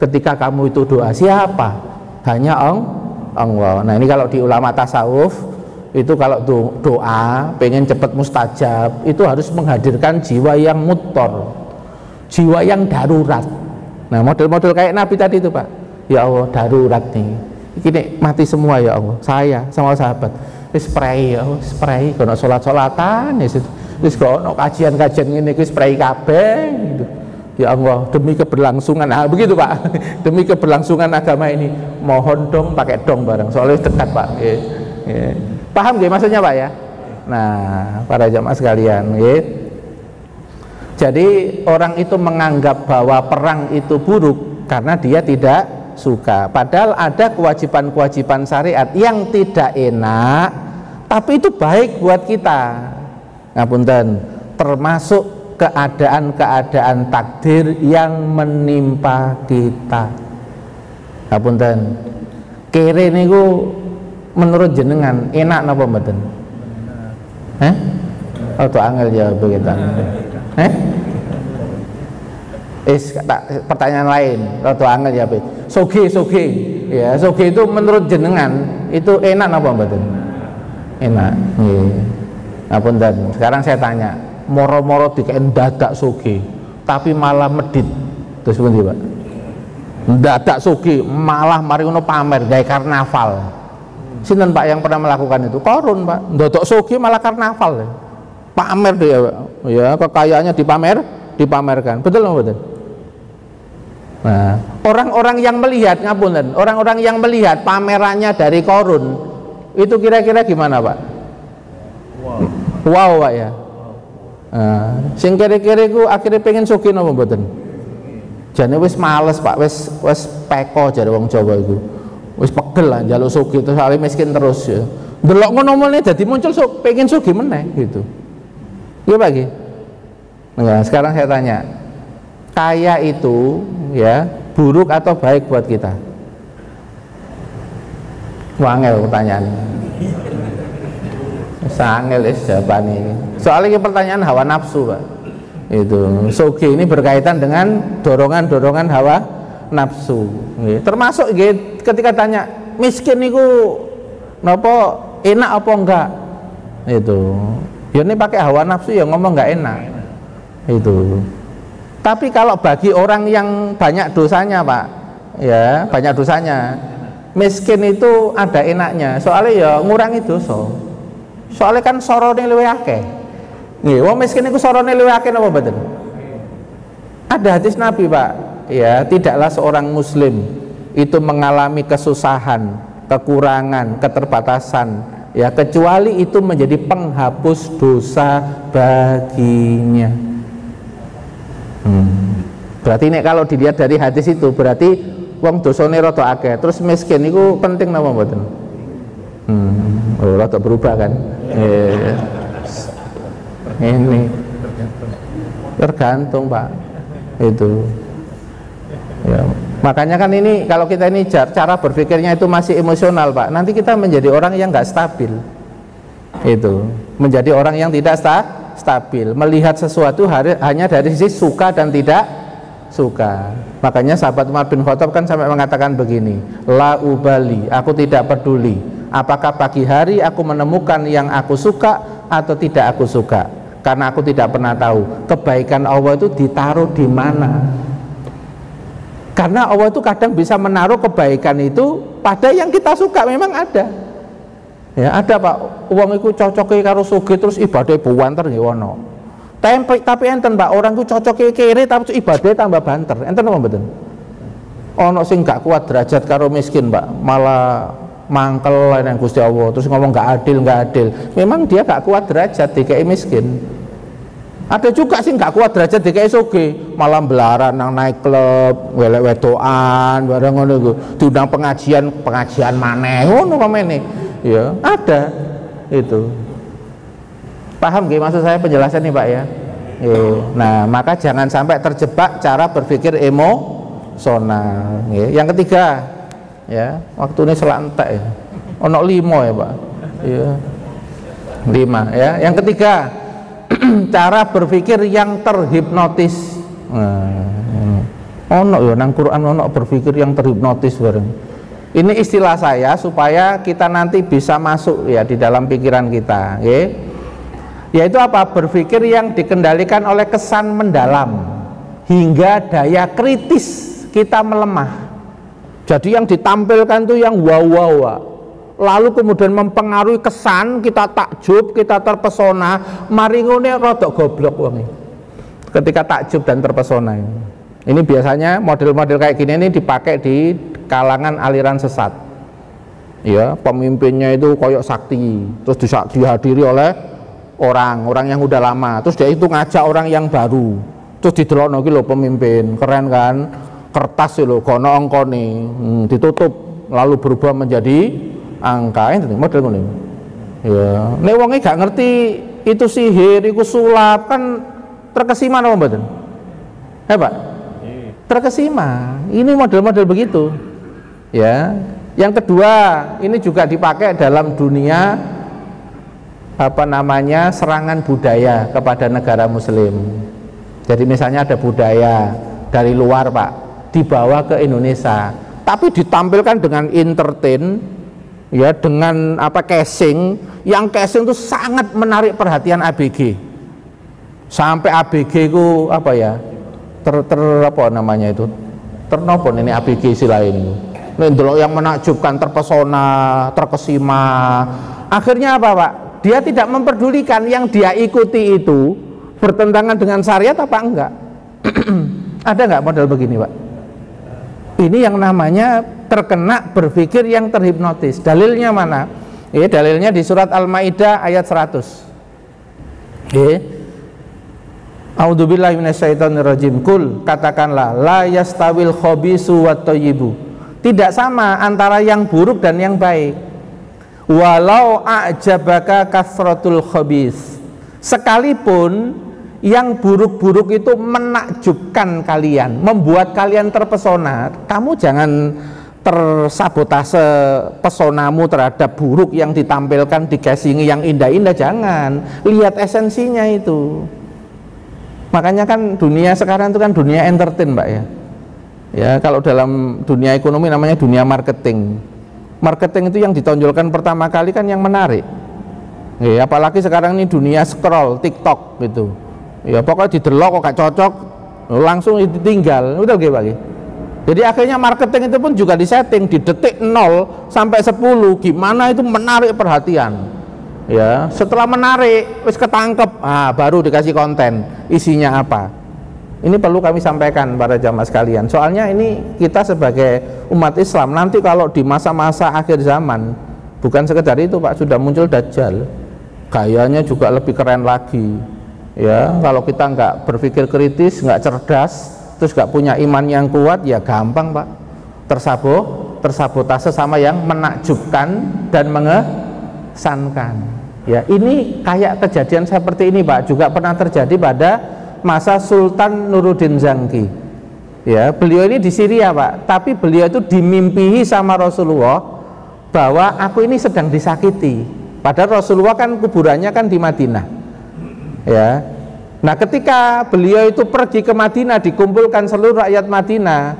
Speaker 1: ketika kamu itu doa? Siapa? Hanya Allah. Nah, ini kalau di ulama tasawuf itu kalau doa pengen cepat mustajab itu harus menghadirkan jiwa yang muttor, jiwa yang darurat. Nah, model-model kayak Nabi tadi itu, Pak. Ya Allah, darurat nih, ini mati semua ya Allah, saya sama sahabat spray ya Allah, spray kono sholat-sholatan ya, wis kono kajian-kajian ini spray kabeh gitu. Ya Allah, demi keberlangsungan, nah begitu, Pak. Demi keberlangsungan agama ini mohon dong pakai dong bareng, soalnya dekat, Pak. Paham gak maksudnya, Pak, ya? Nah, para jamaah sekalian, jadi orang itu menganggap bahwa perang itu buruk karena dia tidak suka, padahal ada kewajiban-kewajiban syariat yang tidak enak tapi itu baik buat kita. ngapunten, termasuk keadaan-keadaan takdir yang menimpa kita. Ngapunten, kere niku menurut jenengan enak napa mboten? Auto angel jawab kita. Pertanyaan lain, auto angel jawab. Soge. Ya, soge itu menurut jenengan itu enak napa mboten? Enak. Nggih. Ngapunten. Sekarang saya tanya, moro-moro dikain dadak soge, tapi malah medit. Terus pundi, Pak? Dadak soge, malah mari ngono pamer gawe karnaval. Sinten Pak yang pernah melakukan itu? Korun Pak, ndodok soge malah karnaval. Pamer dia, ya kekayaannya dipamerkan. Betul nggak betul? Nah, orang-orang yang melihat, ngapunten, orang-orang yang melihat pamerannya dari Korun itu kira-kira gimana Pak? Wow Pak ya. Nah, sing kira-kira ku akhirnya pengen soge napa mboten? Jane wis males Pak, wis peko jare wong Jawa iku. Wis pegel lah njaluk soge terus ale miskin terus ya. Delok ngono meneh dadi muncul pengen soge meneh gitu. Iya Pak nggih. Nah, sekarang saya tanya, kaya itu ya buruk atau baik buat kita? Wangel pertanyaan. Sangel jawaban ini. Soalnya ini pertanyaan hawa nafsu Pak. Itu soge ini berkaitan dengan dorongan-dorongan hawa nafsu. Termasuk ketika tanya miskin niku napa enak apa enggak? Itu. Ya ini pakai hawa nafsu ya ngomong enggak enak. Itu. Tapi kalau bagi orang yang banyak dosanya Pak, ya banyak dosanya, miskin itu ada enaknya. Soalnya ya ngurangi dosa. Soalnya kan sorone luwih akeh. Nggih, wong miskin iku sorone luwih akeh napa mboten? Ada hadis Nabi, Pak. Ya, tidaklah seorang muslim itu mengalami kesusahan, kekurangan, keterbatasan, ya kecuali itu menjadi penghapus dosa baginya. Berarti nek kalau dilihat dari hadis itu berarti wong dosane rada akeh, terus miskin iku penting napa mboten? Oh, rada berubah kan? Ini tergantung Pak. Itu ya, makanya kan ini kalau kita ini cara berpikirnya itu masih emosional Pak, nanti kita menjadi orang yang nggak stabil. Itu menjadi orang yang tidak stabil, melihat sesuatu hanya dari sisi suka dan tidak suka. Makanya sahabat Umar bin Khattab kan sampai mengatakan begini, la ubali, aku tidak peduli apakah pagi hari aku menemukan yang aku suka atau tidak aku suka, karena aku tidak pernah tahu kebaikan Allah itu ditaruh di mana. Karena Allah itu kadang bisa menaruh kebaikan itu pada yang kita suka, memang ada. Ya ada Pak, uang itu cocoknya karo sugih terus ibadah buanter nggih ono. Tapi enten Pak, orang itu cocoknya kere tapi ibadah tambah banter. Enten apa mboten? Ono sing gak kuat derajat karo miskin Pak, malah mangkel nang Gusti Allah terus ngomong gak adil. Memang dia gak kuat derajat DKI miskin. Ada juga sih gak kuat derajat DKI sugih, malah belaran nang naik klub, welek wedokan, bareng ngono iku. Diundang pengajian maneh ngono pamene. Ya, ada itu. Paham nggih maksud saya penjelasan nih Pak ya? Nah, maka jangan sampai terjebak cara berpikir emosional. Yang ketiga, ya, waktu ini selantak ya. Ono 5 ya Pak. Ya. 5 ya. Yang ketiga, cara berpikir yang terhipnotis. Ono ya nang Quran ono berpikir yang terhipnotis bareng. Ini istilah saya supaya kita nanti bisa masuk ya di dalam pikiran kita, ya. Yaitu apa? Berpikir yang dikendalikan oleh kesan mendalam hingga daya kritis kita melemah. Jadi yang ditampilkan tuh yang wow, lalu kemudian mempengaruhi kesan, kita takjub, kita terpesona, mari ngene rada goblok wong iki. Ketika takjub dan terpesona ini biasanya model-model kayak gini ini dipakai di kalangan aliran sesat. Ya, pemimpinnya itu koyok sakti, terus dihadiri oleh orang yang udah lama, terus dia itu ngajak orang yang baru, terus didelokno iki lho pemimpin, keren kan? Kertas lho, kono angkane, ditutup lalu berubah menjadi angka. Ini model ngono. Ya, nek wonge gak ngerti itu sihir, itu sulap, kan terkesima apa mboten? Pak? Terkesima. Ini model-model begitu. Ya. Yang kedua, ini juga dipakai dalam dunia serangan budaya kepada negara muslim. Jadi misalnya ada budaya dari luar, Pak, dibawa ke Indonesia, tapi ditampilkan dengan entertain, ya, dengan casing, yang casing itu sangat menarik perhatian ABG. Sampai ABG itu ternopon ini ABG istilah ini. Ndelok yang menakjubkan, terpesona, terkesima. Akhirnya apa, Pak? Dia tidak memperdulikan yang dia ikuti itu bertentangan dengan syariat apa enggak. Ada enggak model begini, Pak? Ini yang namanya terkena berpikir yang terhipnotis. Dalilnya mana? Dalilnya di surat Al-Maidah ayat 100. A'udzubillahi minasyaitonirrajim. Qul, katakanlah, la yastawil khabisu wat thayyibu. Tidak sama antara yang buruk dan yang baik. Walau a'jabaka kasratul khabis. Sekalipun yang buruk-buruk itu menakjubkan kalian, membuat kalian terpesona, kamu jangan tersabotase pesonamu terhadap buruk yang ditampilkan di casingi yang indah-indah, jangan. Lihat esensinya itu. Makanya kan dunia sekarang itu kan dunia entertain, Mbak, ya. Ya, kalau dalam dunia ekonomi namanya dunia marketing. Marketing itu yang ditonjolkan pertama kali kan yang menarik. Ya, apalagi sekarang ini dunia scroll, TikTok gitu. Ya, pokoknya didelok kok gak cocok, langsung ditinggal. Udah gitu, Pak. Jadi akhirnya marketing itu pun juga disetting di detik 0 sampai 10 gimana itu menarik perhatian. Ya, setelah menarik, wis ketangkep, baru dikasih konten, isinya apa. Ini perlu kami sampaikan para jamaah sekalian. Soalnya ini kita sebagai umat Islam nanti kalau di masa-masa akhir zaman, bukan sekedar itu, Pak, sudah muncul Dajjal. Gayanya juga lebih keren lagi. Ya, kalau kita nggak berpikir kritis, nggak cerdas, terus nggak punya iman yang kuat, ya gampang, Pak, tersabotase sama yang menakjubkan dan mengesankan. Ya, ini kayak kejadian seperti ini, Pak, juga pernah terjadi pada masa Sultan Nuruddin Zangki. Ya, beliau ini di Syria, Pak, tapi beliau itu dimimpihi sama Rasulullah bahwa aku ini sedang disakiti. Padahal Rasulullah kan kuburannya kan di Madinah. Ya. Nah, ketika beliau itu pergi ke Madinah, dikumpulkan seluruh rakyat Madinah,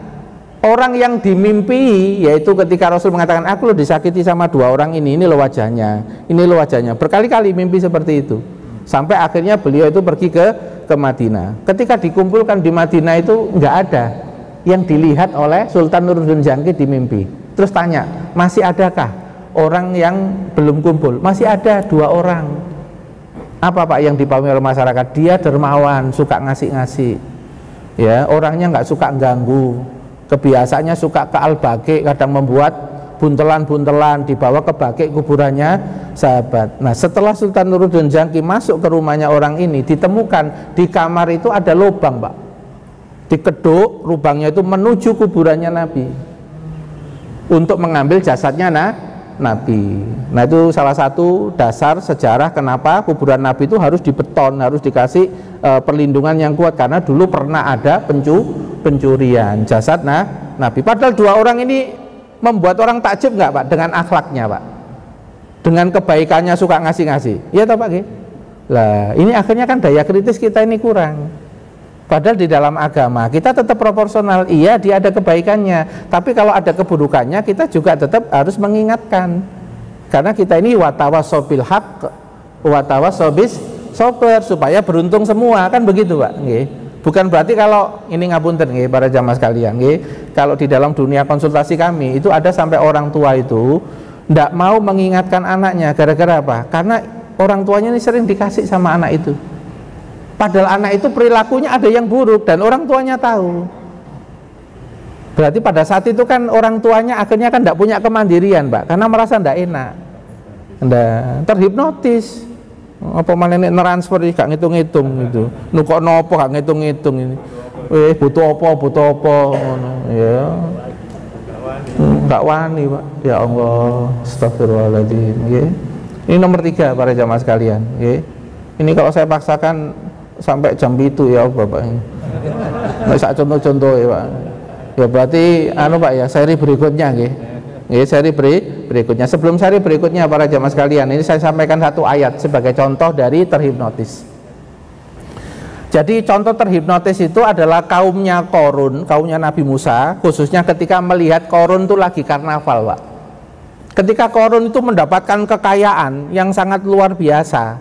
Speaker 1: orang yang dimimpi, yaitu ketika Rasul mengatakan aku lo disakiti sama dua orang ini lo wajahnya, ini lo wajahnya, berkali-kali mimpi seperti itu, sampai akhirnya beliau itu pergi ke Madinah. Ketika dikumpulkan di Madinah itu nggak ada yang dilihat oleh Sultan Nuruddin Zangki di mimpi. Terus tanya, masih adakah orang yang belum kumpul? Masih ada 2 orang. Apa, Pak, yang dipahami oleh masyarakat? Dia dermawan, suka ngasih-ngasih, ya, orangnya nggak suka ganggu, kebiasaannya suka ke al-baqi, kadang membuat buntelan-buntelan, dibawa ke baqi kuburannya sahabat. Nah, setelah Sultan Nuruddin Zangki masuk ke rumahnya orang ini, ditemukan di kamar itu ada lubang, Pak, dikeduk lubangnya itu menuju kuburannya Nabi untuk mengambil jasadnya Nabi. Nah, itu salah satu dasar sejarah kenapa kuburan Nabi itu harus dibeton, harus dikasih perlindungan yang kuat, karena dulu pernah ada pencurian jasad Nabi. Padahal 2 orang ini membuat orang takjub nggak, Pak, dengan akhlaknya, Pak, dengan kebaikannya, suka ngasih-ngasih, ya toh, Pak. Lah, ini akhirnya kan daya kritis kita ini kurang. Padahal di dalam agama kita tetap proporsional. Iya, dia ada kebaikannya, tapi kalau ada keburukannya kita juga tetap harus mengingatkan, karena kita ini watawasau bil haqq watawasau bis sabr, supaya beruntung semua, kan begitu, Pak. Bukan berarti kalau ini ngapunten, para jamaah sekalian, kalau di dalam dunia konsultasi kami itu ada sampai orang tua itu tidak mau mengingatkan anaknya, gara-gara apa? Karena orang tuanya ini sering dikasih sama anak itu. Padahal anak itu perilakunya ada yang buruk dan orang tuanya tahu. Berarti pada saat itu kan orang tuanya akhirnya kan tidak punya kemandirian, Pak, karena merasa tidak enak, terhipnotis. Apa malah nek transfer gak ngitung-ngitung gitu. Nukok nopo gak ngitung-ngitung ini. Butuh apa ngono ya. Gak wani, Pak. Ya Allah, astagfirullahaladzim, nggih. Ini nomor 3 para jamaah sekalian, nggih. Ini kalau saya paksakan sampai jam itu ya Bapak. Nggak usah contoh-contoh ya Pak. Ya berarti Pak ya, seri berikutnya nggih. Nggih, seri berikutnya. Sebelum seri berikutnya para jamaah sekalian, ini saya sampaikan satu ayat sebagai contoh dari terhipnotis. Jadi contoh terhipnotis itu adalah kaumnya Qarun, kaumnya Nabi Musa, khususnya ketika melihat Qarun itu lagi karnaval, Pak. Ketika Qarun itu mendapatkan kekayaan yang sangat luar biasa,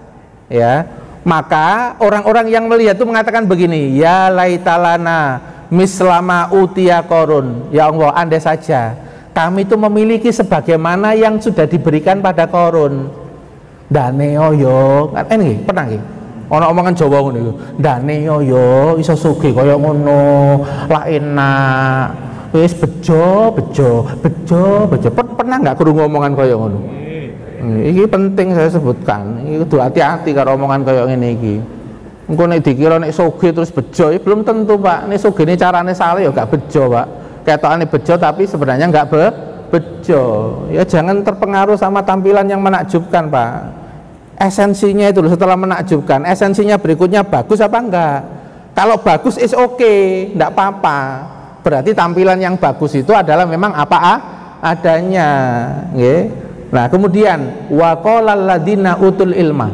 Speaker 1: ya, maka orang-orang yang melihat itu mengatakan begini, ya laitalana mislama utia Qarun, ya Allah, andai saja kami itu memiliki sebagaimana yang sudah diberikan pada Qarun. Daneo yo, kan ini pernah nggih? Ono omongan Jawa ngono iku. Daneo yo iso sugih kaya ngono, lah enak. Wis bejo. Pernah nggak krungu omongan kaya ngono? Iki penting saya sebutkan. Iki kudu hati-hati karo omongan kaya ngene iki. Engko nek dikira nek sugih terus bejo, belum tentu, Pak. Nek sugihne carane salah ya gak bejo, Pak. Ketokane bejo tapi sebenarnya nggak bejo. Ya jangan terpengaruh sama tampilan yang menakjubkan, Pak. Esensinya itu loh, setelah menakjubkan, esensinya berikutnya bagus apa enggak? Kalau bagus is okay, enggak apa-apa. Berarti tampilan yang bagus itu adalah memang apa adanya, nggih. Nah, kemudian waqalal ladzina utul ilma,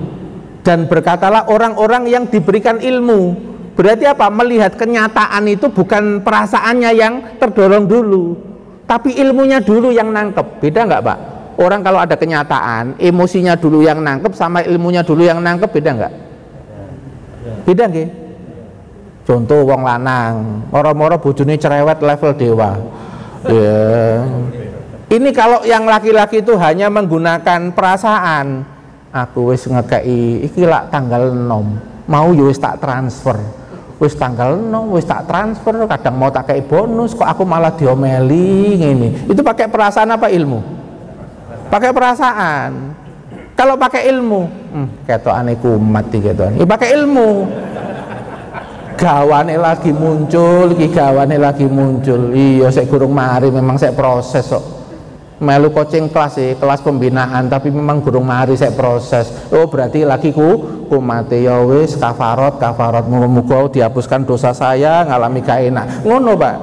Speaker 1: dan berkatalah orang-orang yang diberikan ilmu. Berarti apa? Melihat kenyataan itu bukan perasaannya yang terdorong dulu, tapi ilmunya dulu yang nangkep. Beda enggak, Pak? Orang kalau ada kenyataan, emosinya dulu yang nangkep sama ilmunya dulu yang nangkep, beda enggak? Beda nggih? Contoh wong lanang, moro-moro bojone cerewet level dewa. Ya. Ini kalau yang laki-laki itu hanya menggunakan perasaan. Aku wis ngekei iki lak tanggal 6, mau yo wis tak transfer. Wis tanggal 6 wis tak transfer, kadang mau tak kei bonus kok aku malah diomeli ngene. Itu pakai perasaan apa ilmu? Pakai perasaan. Kalau pakai ilmu, ketokane kumat iki ketokane. Ya pakai ilmu. Gawane lagi muncul, iki gawane lagi muncul. Iya, sik gurung mari memang sik proses kok. Melu coaching kelas sih, kelas pembinaan tapi memang gurung mari sik proses. Oh, berarti lagi kumat ya wis kafarat muga-muga dihapuskan dosa saya, ngalami gak enak. Ngono, Pak.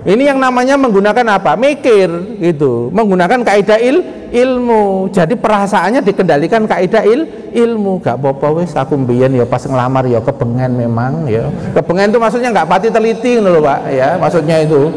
Speaker 1: Ini yang namanya menggunakan apa? Mikir gitu, menggunakan kaidah ilmu. Jadi perasaannya dikendalikan kaidah ilmu. Gak apa-apa wis aku mbiyen ya pas ngelamar ya kebengen memang ya. Kebengen itu maksudnya nggak pati teliti loh, Pak ya. Maksudnya itu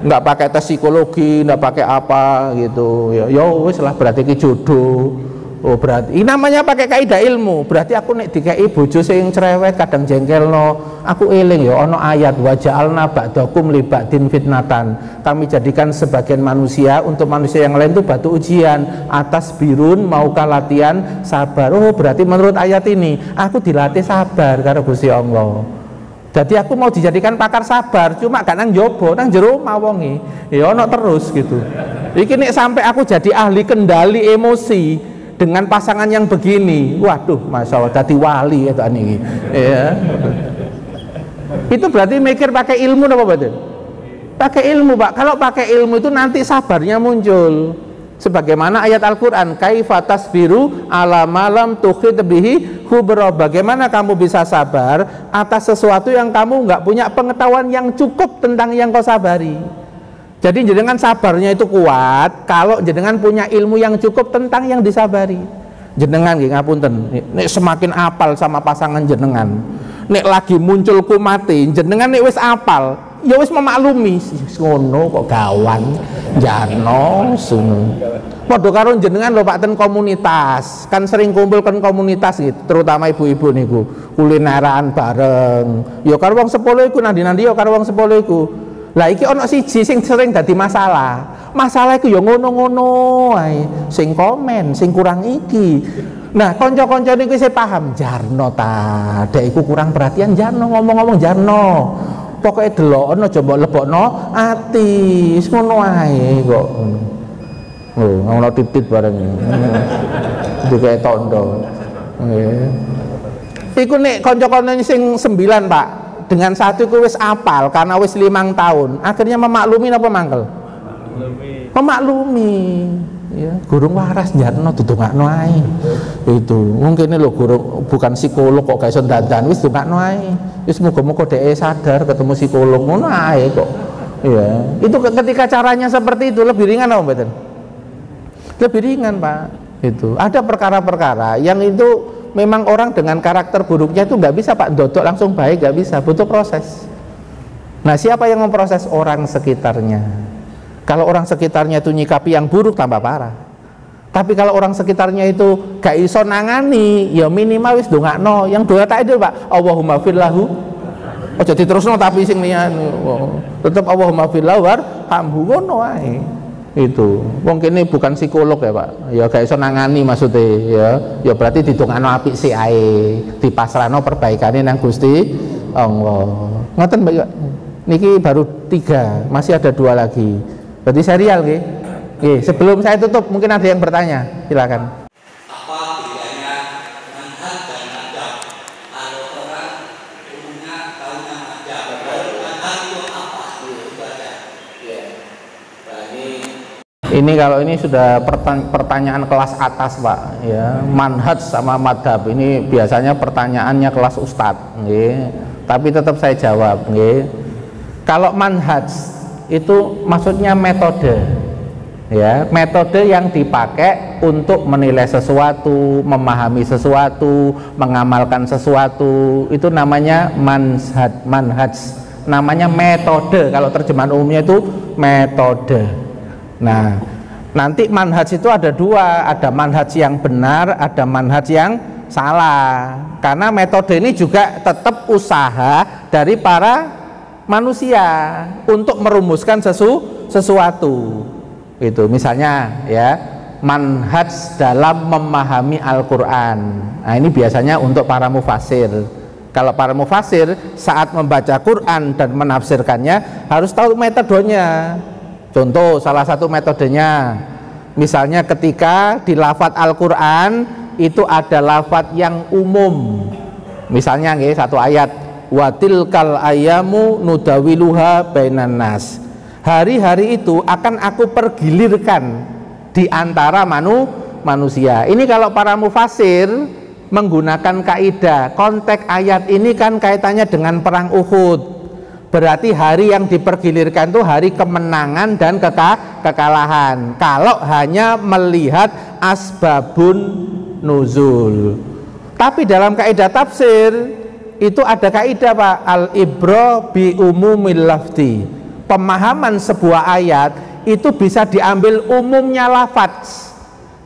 Speaker 1: nggak pakai tes psikologi, nggak pakai apa gitu. Ya wis lah berarti ki jodoh. Oh berarti ini namanya pakai kaidah ilmu. Berarti aku nek dikei bojo sing cerewet kadang jengkelno, aku eling ya ana ayat wa ja'alna ba'dakum li ba'din fitnatan. Kami jadikan sebagian manusia untuk manusia yang lain itu batu ujian. Atas birun maukah latihan sabar. Oh berarti menurut ayat ini aku dilatih sabar karo Gusti Allah. Jadi aku mau dijadikan pakar sabar, cuma gak nang jobo, nang jero mawonge. Ya ana terus gitu. Iki nek sampai aku jadi ahli kendali emosi dengan pasangan yang begini, waduh, masya Allah, dadi wali itu ini, ya. Itu berarti mikir pakai ilmu apa betul? Pakai ilmu, Pak. Kalau pakai ilmu itu nanti sabarnya muncul. Sebagaimana ayat Al-Quran, kaifa tasbiru ala malam tuhit bihi khubra. Bagaimana kamu bisa sabar atas sesuatu yang kamu nggak punya pengetahuan yang cukup tentang yang kau sabari. Jadi jenengan sabarnya itu kuat kalau jenengan punya ilmu yang cukup tentang yang disabari. Jenengan nggih ngapunten, nek semakin apal sama pasangan jenengan, nek lagi muncul kumate, jenengan nek wis apal, ya wis memaklumi, ngono kok gawan, jarno sun. Padha karo jenengan lho Pak ten komunitas, kan sering kumpul kan komunitas gitu, terutama ibu-ibu niku, kulineran bareng. Ya karo wong sepolo iku nandi-nandi ya karo wong sepolo iku. Lah iki ana siji sing sering dadi masalah. Masalah iku ya ngono-ngono ae. Sing komen, sing kurang iki. Nah, kanca-kanca niku wis paham, jarno ta. Dek iku kurang perhatian jarno ngomong-ngomong jarno. Pokoke delokno aja mbok lebokno ati. Wis ngono ae kok. Oh, ngono titit bareng. Itu kayak tondo. Nggih. Iku nek kanca-kanca sing 9, Pak. Dengan satu ku wis apal karena wis 5 tahun, akhirnya memaklumi apa mangkel? Memaklumi. ya gurung waras njarno didongakno ae. Itu mungkin ini lho gurung bukan psikolog kok gak iso dandan wis dongakno ae. Wis muga-muga dhek sadar ketemu psikolog ngono ae kok. Ya, itu ketika caranya seperti itu lebih ringan apa mboten? Lebih ringan, Pak. Itu ada perkara-perkara yang itu memang orang dengan karakter buruknya itu nggak bisa Pak dodok langsung baik, nggak bisa, butuh proses. Nah, siapa yang memproses? Orang sekitarnya. Kalau orang sekitarnya itu nyikapi yang buruk tambah parah. Tapi kalau orang sekitarnya itu gak iso nangani, ya minimal wis dongakno. Yang doa tak itu Pak, Allahumma firlahu. Aja diterusno tapi sing liyane. Tetep Allahumma firlahu warhamhu ngono ae. Itu mungkin ini bukan psikolog ya Pak, ya gak iso nangani maksudnya ya berarti didongakno apik sik ae, dipasrahno perbaikane nang Gusti Allah. Ngoten Mbak, niki baru 3, masih ada 2 lagi. Berarti serial nggih. Nggih, sebelum saya tutup mungkin ada yang bertanya, silakan.
Speaker 2: Apa bedanya manhaj dan madhab? Kalau orang umumnya tahunya madhab, manhaj itu apa? Itu aja.
Speaker 1: Ini kalau ini sudah pertanyaan kelas atas Pak, ya manhaj sama madhab ini biasanya pertanyaannya kelas ustadz, nggih. Tapi tetap saya jawab, nggih. Kalau manhaj itu maksudnya metode, ya metode yang dipakai untuk menilai sesuatu, memahami sesuatu, mengamalkan sesuatu, itu namanya manhaj, namanya metode. Kalau terjemahan umumnya itu metode. Nah, nanti manhaj itu ada 2, ada manhaj yang benar, ada manhaj yang salah. Karena metode ini juga tetap usaha dari para manusia untuk merumuskan sesuatu. Itu misalnya ya, manhaj dalam memahami Al-Qur'an. Nah, ini biasanya untuk para mufasir. Kalau para mufasir saat membaca Quran dan menafsirkannya harus tahu metodenya. Contoh salah satu metodenya, misalnya ketika di lafadz Al-Quran itu ada lafadz yang umum, misalnya nggih, satu ayat, watilkal ayamu nudawiluha bainan nas, hari-hari itu akan aku pergilirkan di antara manusia. Ini kalau para mufasir menggunakan kaidah, konteks ayat ini kan kaitannya dengan perang Uhud. Berarti hari yang dipergilirkan itu hari kemenangan dan kekalahan. Kalau hanya melihat asbabun nuzul. Tapi dalam kaidah tafsir itu ada kaidah Pak, al-ibra bi umumil lafzi. Pemahaman sebuah ayat itu bisa diambil umumnya lafaz,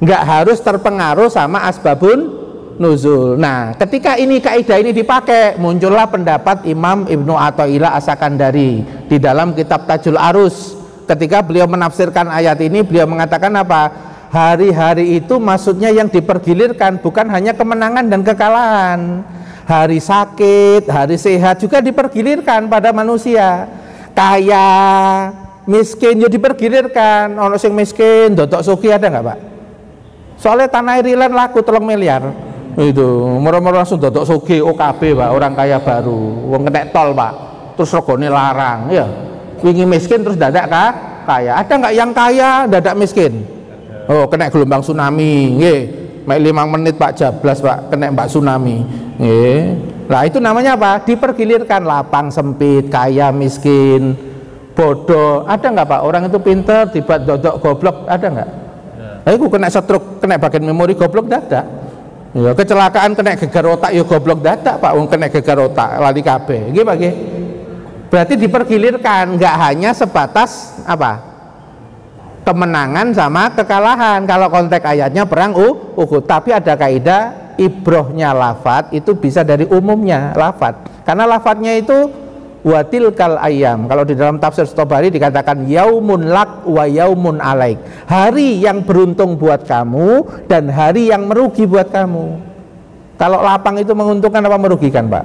Speaker 1: nggak harus terpengaruh sama asbabun nuzul. Nah, ketika ini kaidah ini dipakai, muncullah pendapat Imam Ibnu Athaillah As-Sakandari di dalam kitab Tajul Arus. Ketika beliau menafsirkan ayat ini, beliau mengatakan apa? Hari-hari itu maksudnya yang dipergilirkan bukan hanya kemenangan dan kekalahan. Hari sakit, hari sehat juga dipergilirkan pada manusia. Kaya, miskin juga dipergilirkan. Ono sing miskin, dodok sugih ada nggak Pak? Soalnya tanah Irilan laku 3 miliar. Itu murah-murah langsung dodok sugih OKB Pak, orang kaya baru, wong kenek tol Pak, terus regane larang ya, wingi miskin terus dadak kaya. Ada nggak yang kaya dadak miskin? Oh, kena gelombang tsunami, nggih, mek 5 menit Pak jablas Pak, kena mbak tsunami, nggih. Nah itu namanya apa? Dipergilirkan, lapang sempit, kaya miskin, bodoh. Ada nggak Pak orang itu pinter tiba dodok goblok, ada nggak? Nah, itu kena stroke, kena bagian memori goblok dadak. Ya, kecelakaan kena gegar otak ya goblok dadak Pak, wong kena gegar otak lali kabeh. Nggih Pak nggih. Berarti dipergilirkan, nggak hanya sebatas apa? Kemenangan sama kekalahan. Kalau konteks ayatnya perang Uhud, tapi ada kaidah ibrohnya lafadz itu bisa dari umumnya lafadz. Karena lafadznya itu watilkal ayam. Kalau di dalam tafsir Tobari dikatakan yaumun lak wa yaumun alaik, hari yang beruntung buat kamu dan hari yang merugi buat kamu. Kalau lapang itu menguntungkan apa merugikan Pak?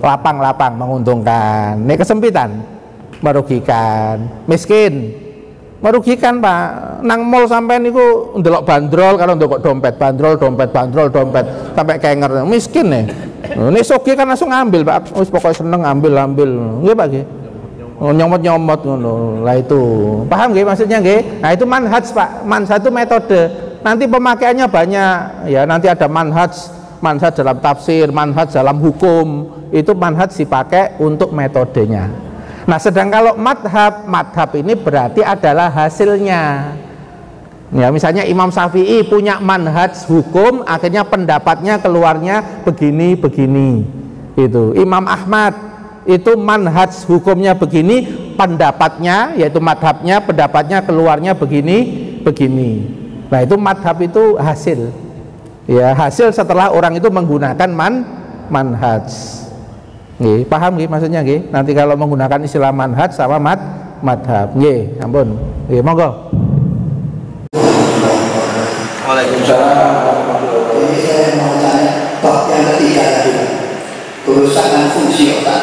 Speaker 1: Lapang menguntungkan. Nek kesempitan merugikan. Miskin merugikan Pak. Nang mall sampean niku ndelok bandrol, kalau ndelok dompet, bandrol sampai kenger, miskin nih. Ini sugih kan langsung ngambil Pak, wis pokoknya seneng ambil, nggih Pak nggih. nyomot-nyomot ngono. Lah itu. Paham nggih maksudnya nggih? Nah, itu manhaj, Pak. Manhaj itu metode. Nanti pemakaiannya banyak. Ya, nanti ada manhaj dalam tafsir, manhaj dalam hukum. Itu manhaj dipakai untuk metodenya. Nah, sedang kalau madhab ini berarti adalah hasilnya. Ya, misalnya Imam Syafi'i punya manhaj hukum, akhirnya pendapatnya keluarnya begini. Itu. Imam Ahmad itu manhaj hukumnya begini, pendapatnya yaitu madhabnya, pendapatnya keluarnya begini. Nah, itu madhab itu hasil. Ya, hasil setelah orang itu menggunakan manhaj. Nggih, paham nggih maksudnya nggih? Nanti kalau menggunakan istilah manhaj sama madhab. Nggih, ampun. Nggih, monggo.
Speaker 3: Waalaikumsalam. Ini saya mau tanya bab yang ketiga tadi, kerusakan fungsi otak.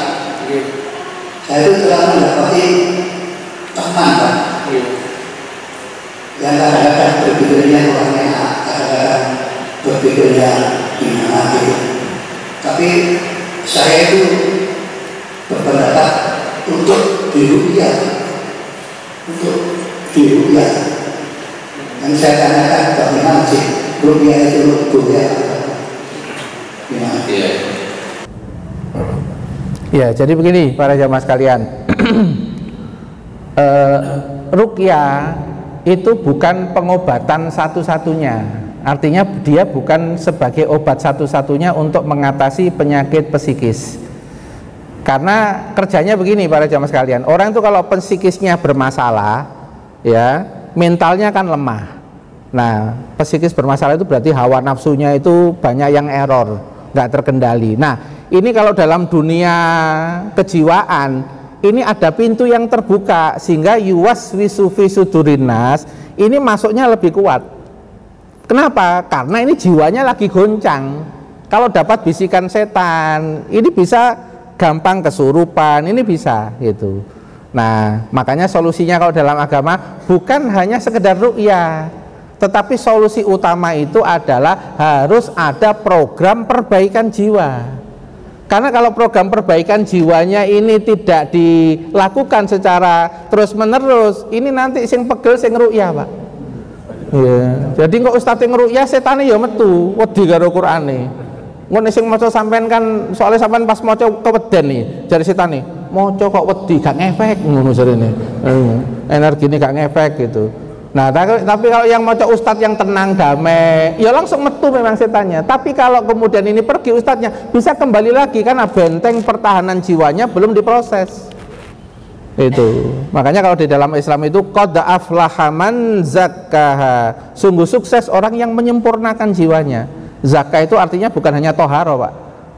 Speaker 3: Saya itu telah mendapati teman, Pak, yang kadang-kadang berpikirnya kurang enak, kadang-kadang berpikirnya gimana gitu. Tapi saya itu berpendapat untuk diruqyah, yang saya tanyakan bagaimana sih ruqyah itu boleh gimana?
Speaker 1: Ya, jadi begini para jamaah sekalian. Ruqyah itu bukan pengobatan satu-satunya. Artinya dia bukan sebagai obat satu-satunya untuk mengatasi penyakit psikis. Karena kerjanya begini para jamaah sekalian. Orang itu kalau psikisnya bermasalah, ya, mentalnya kan lemah. Nah, psikis bermasalah itu berarti hawa nafsunya itu banyak yang error, nggak terkendali. Nah, ini kalau dalam dunia kejiwaan, ini ada pintu yang terbuka sehingga yuwaswisu fi sudurinas ini masuknya lebih kuat. Kenapa? Karena ini jiwanya lagi goncang. Kalau dapat bisikan setan, ini bisa gampang kesurupan, ini bisa gitu. Nah, makanya solusinya kalau dalam agama bukan hanya sekedar ruqyah, tetapi solusi utama itu adalah harus ada program perbaikan jiwa. Karena kalau program perbaikan jiwanya ini tidak dilakukan secara terus-menerus, ini nanti sing pegel sing ruqyah, Pak. Ya, jadi kok ustaz sing ruqyah setane ya metu, wedi karo Qur'ane. Ngono sing maca sampean kan soalnya sampean pas maca keweden nih, jare setane. Maca kok wedi gak ngefek ngono jarene. Energine gak ngefek gitu. Nah, tapi kalau yang maca ustadz yang tenang, damai, ya langsung metu memang setannya. Tapi kalau kemudian ini pergi ustadznya, bisa kembali lagi karena benteng pertahanan jiwanya belum diproses. Itu. Makanya kalau di dalam Islam itu qad aflaha man zakkaha. Sungguh sukses orang yang menyempurnakan jiwanya. Zakah itu artinya bukan hanya toharo, Pak.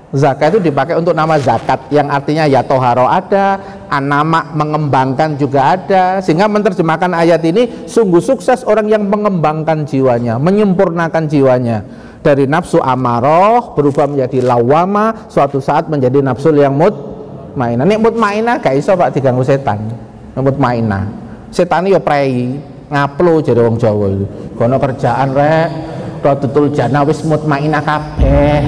Speaker 1: Zakah itu dipakai untuk nama zakat yang artinya ya toharo ada, anama mengembangkan juga ada, sehingga menerjemahkan ayat ini sungguh sukses orang yang mengembangkan jiwanya, menyempurnakan jiwanya dari nafsu amaroh berubah menjadi lawama, suatu saat menjadi nafsu yang mutmainah. Nek mutmainah gak iso Pak diganggu setan. Mutmainah. Setan yo prei, ngaplo jare wong Jawa itu. Kono kerjaan rek, tutul jana wis mutmainah kabeh.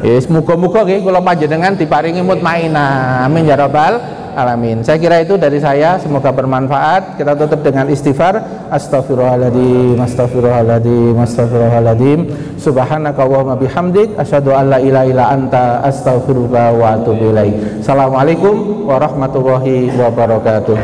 Speaker 1: Yes, muga-muga nggih kula panjenengan diparingi mutmainah. Amin ya rabbal alamin. Saya kira itu dari saya, semoga bermanfaat. Kita tutup dengan istighfar. Astaghfirullahaladzim, astaghfirullahaladzim, astaghfirullahaladzim. Subhanaka Allahumma bihamdik, asyhadu an la ilaha illa anta, astaghfiruka wa atubu ilaik. Assalamualaikum warahmatullahi wabarakatuh.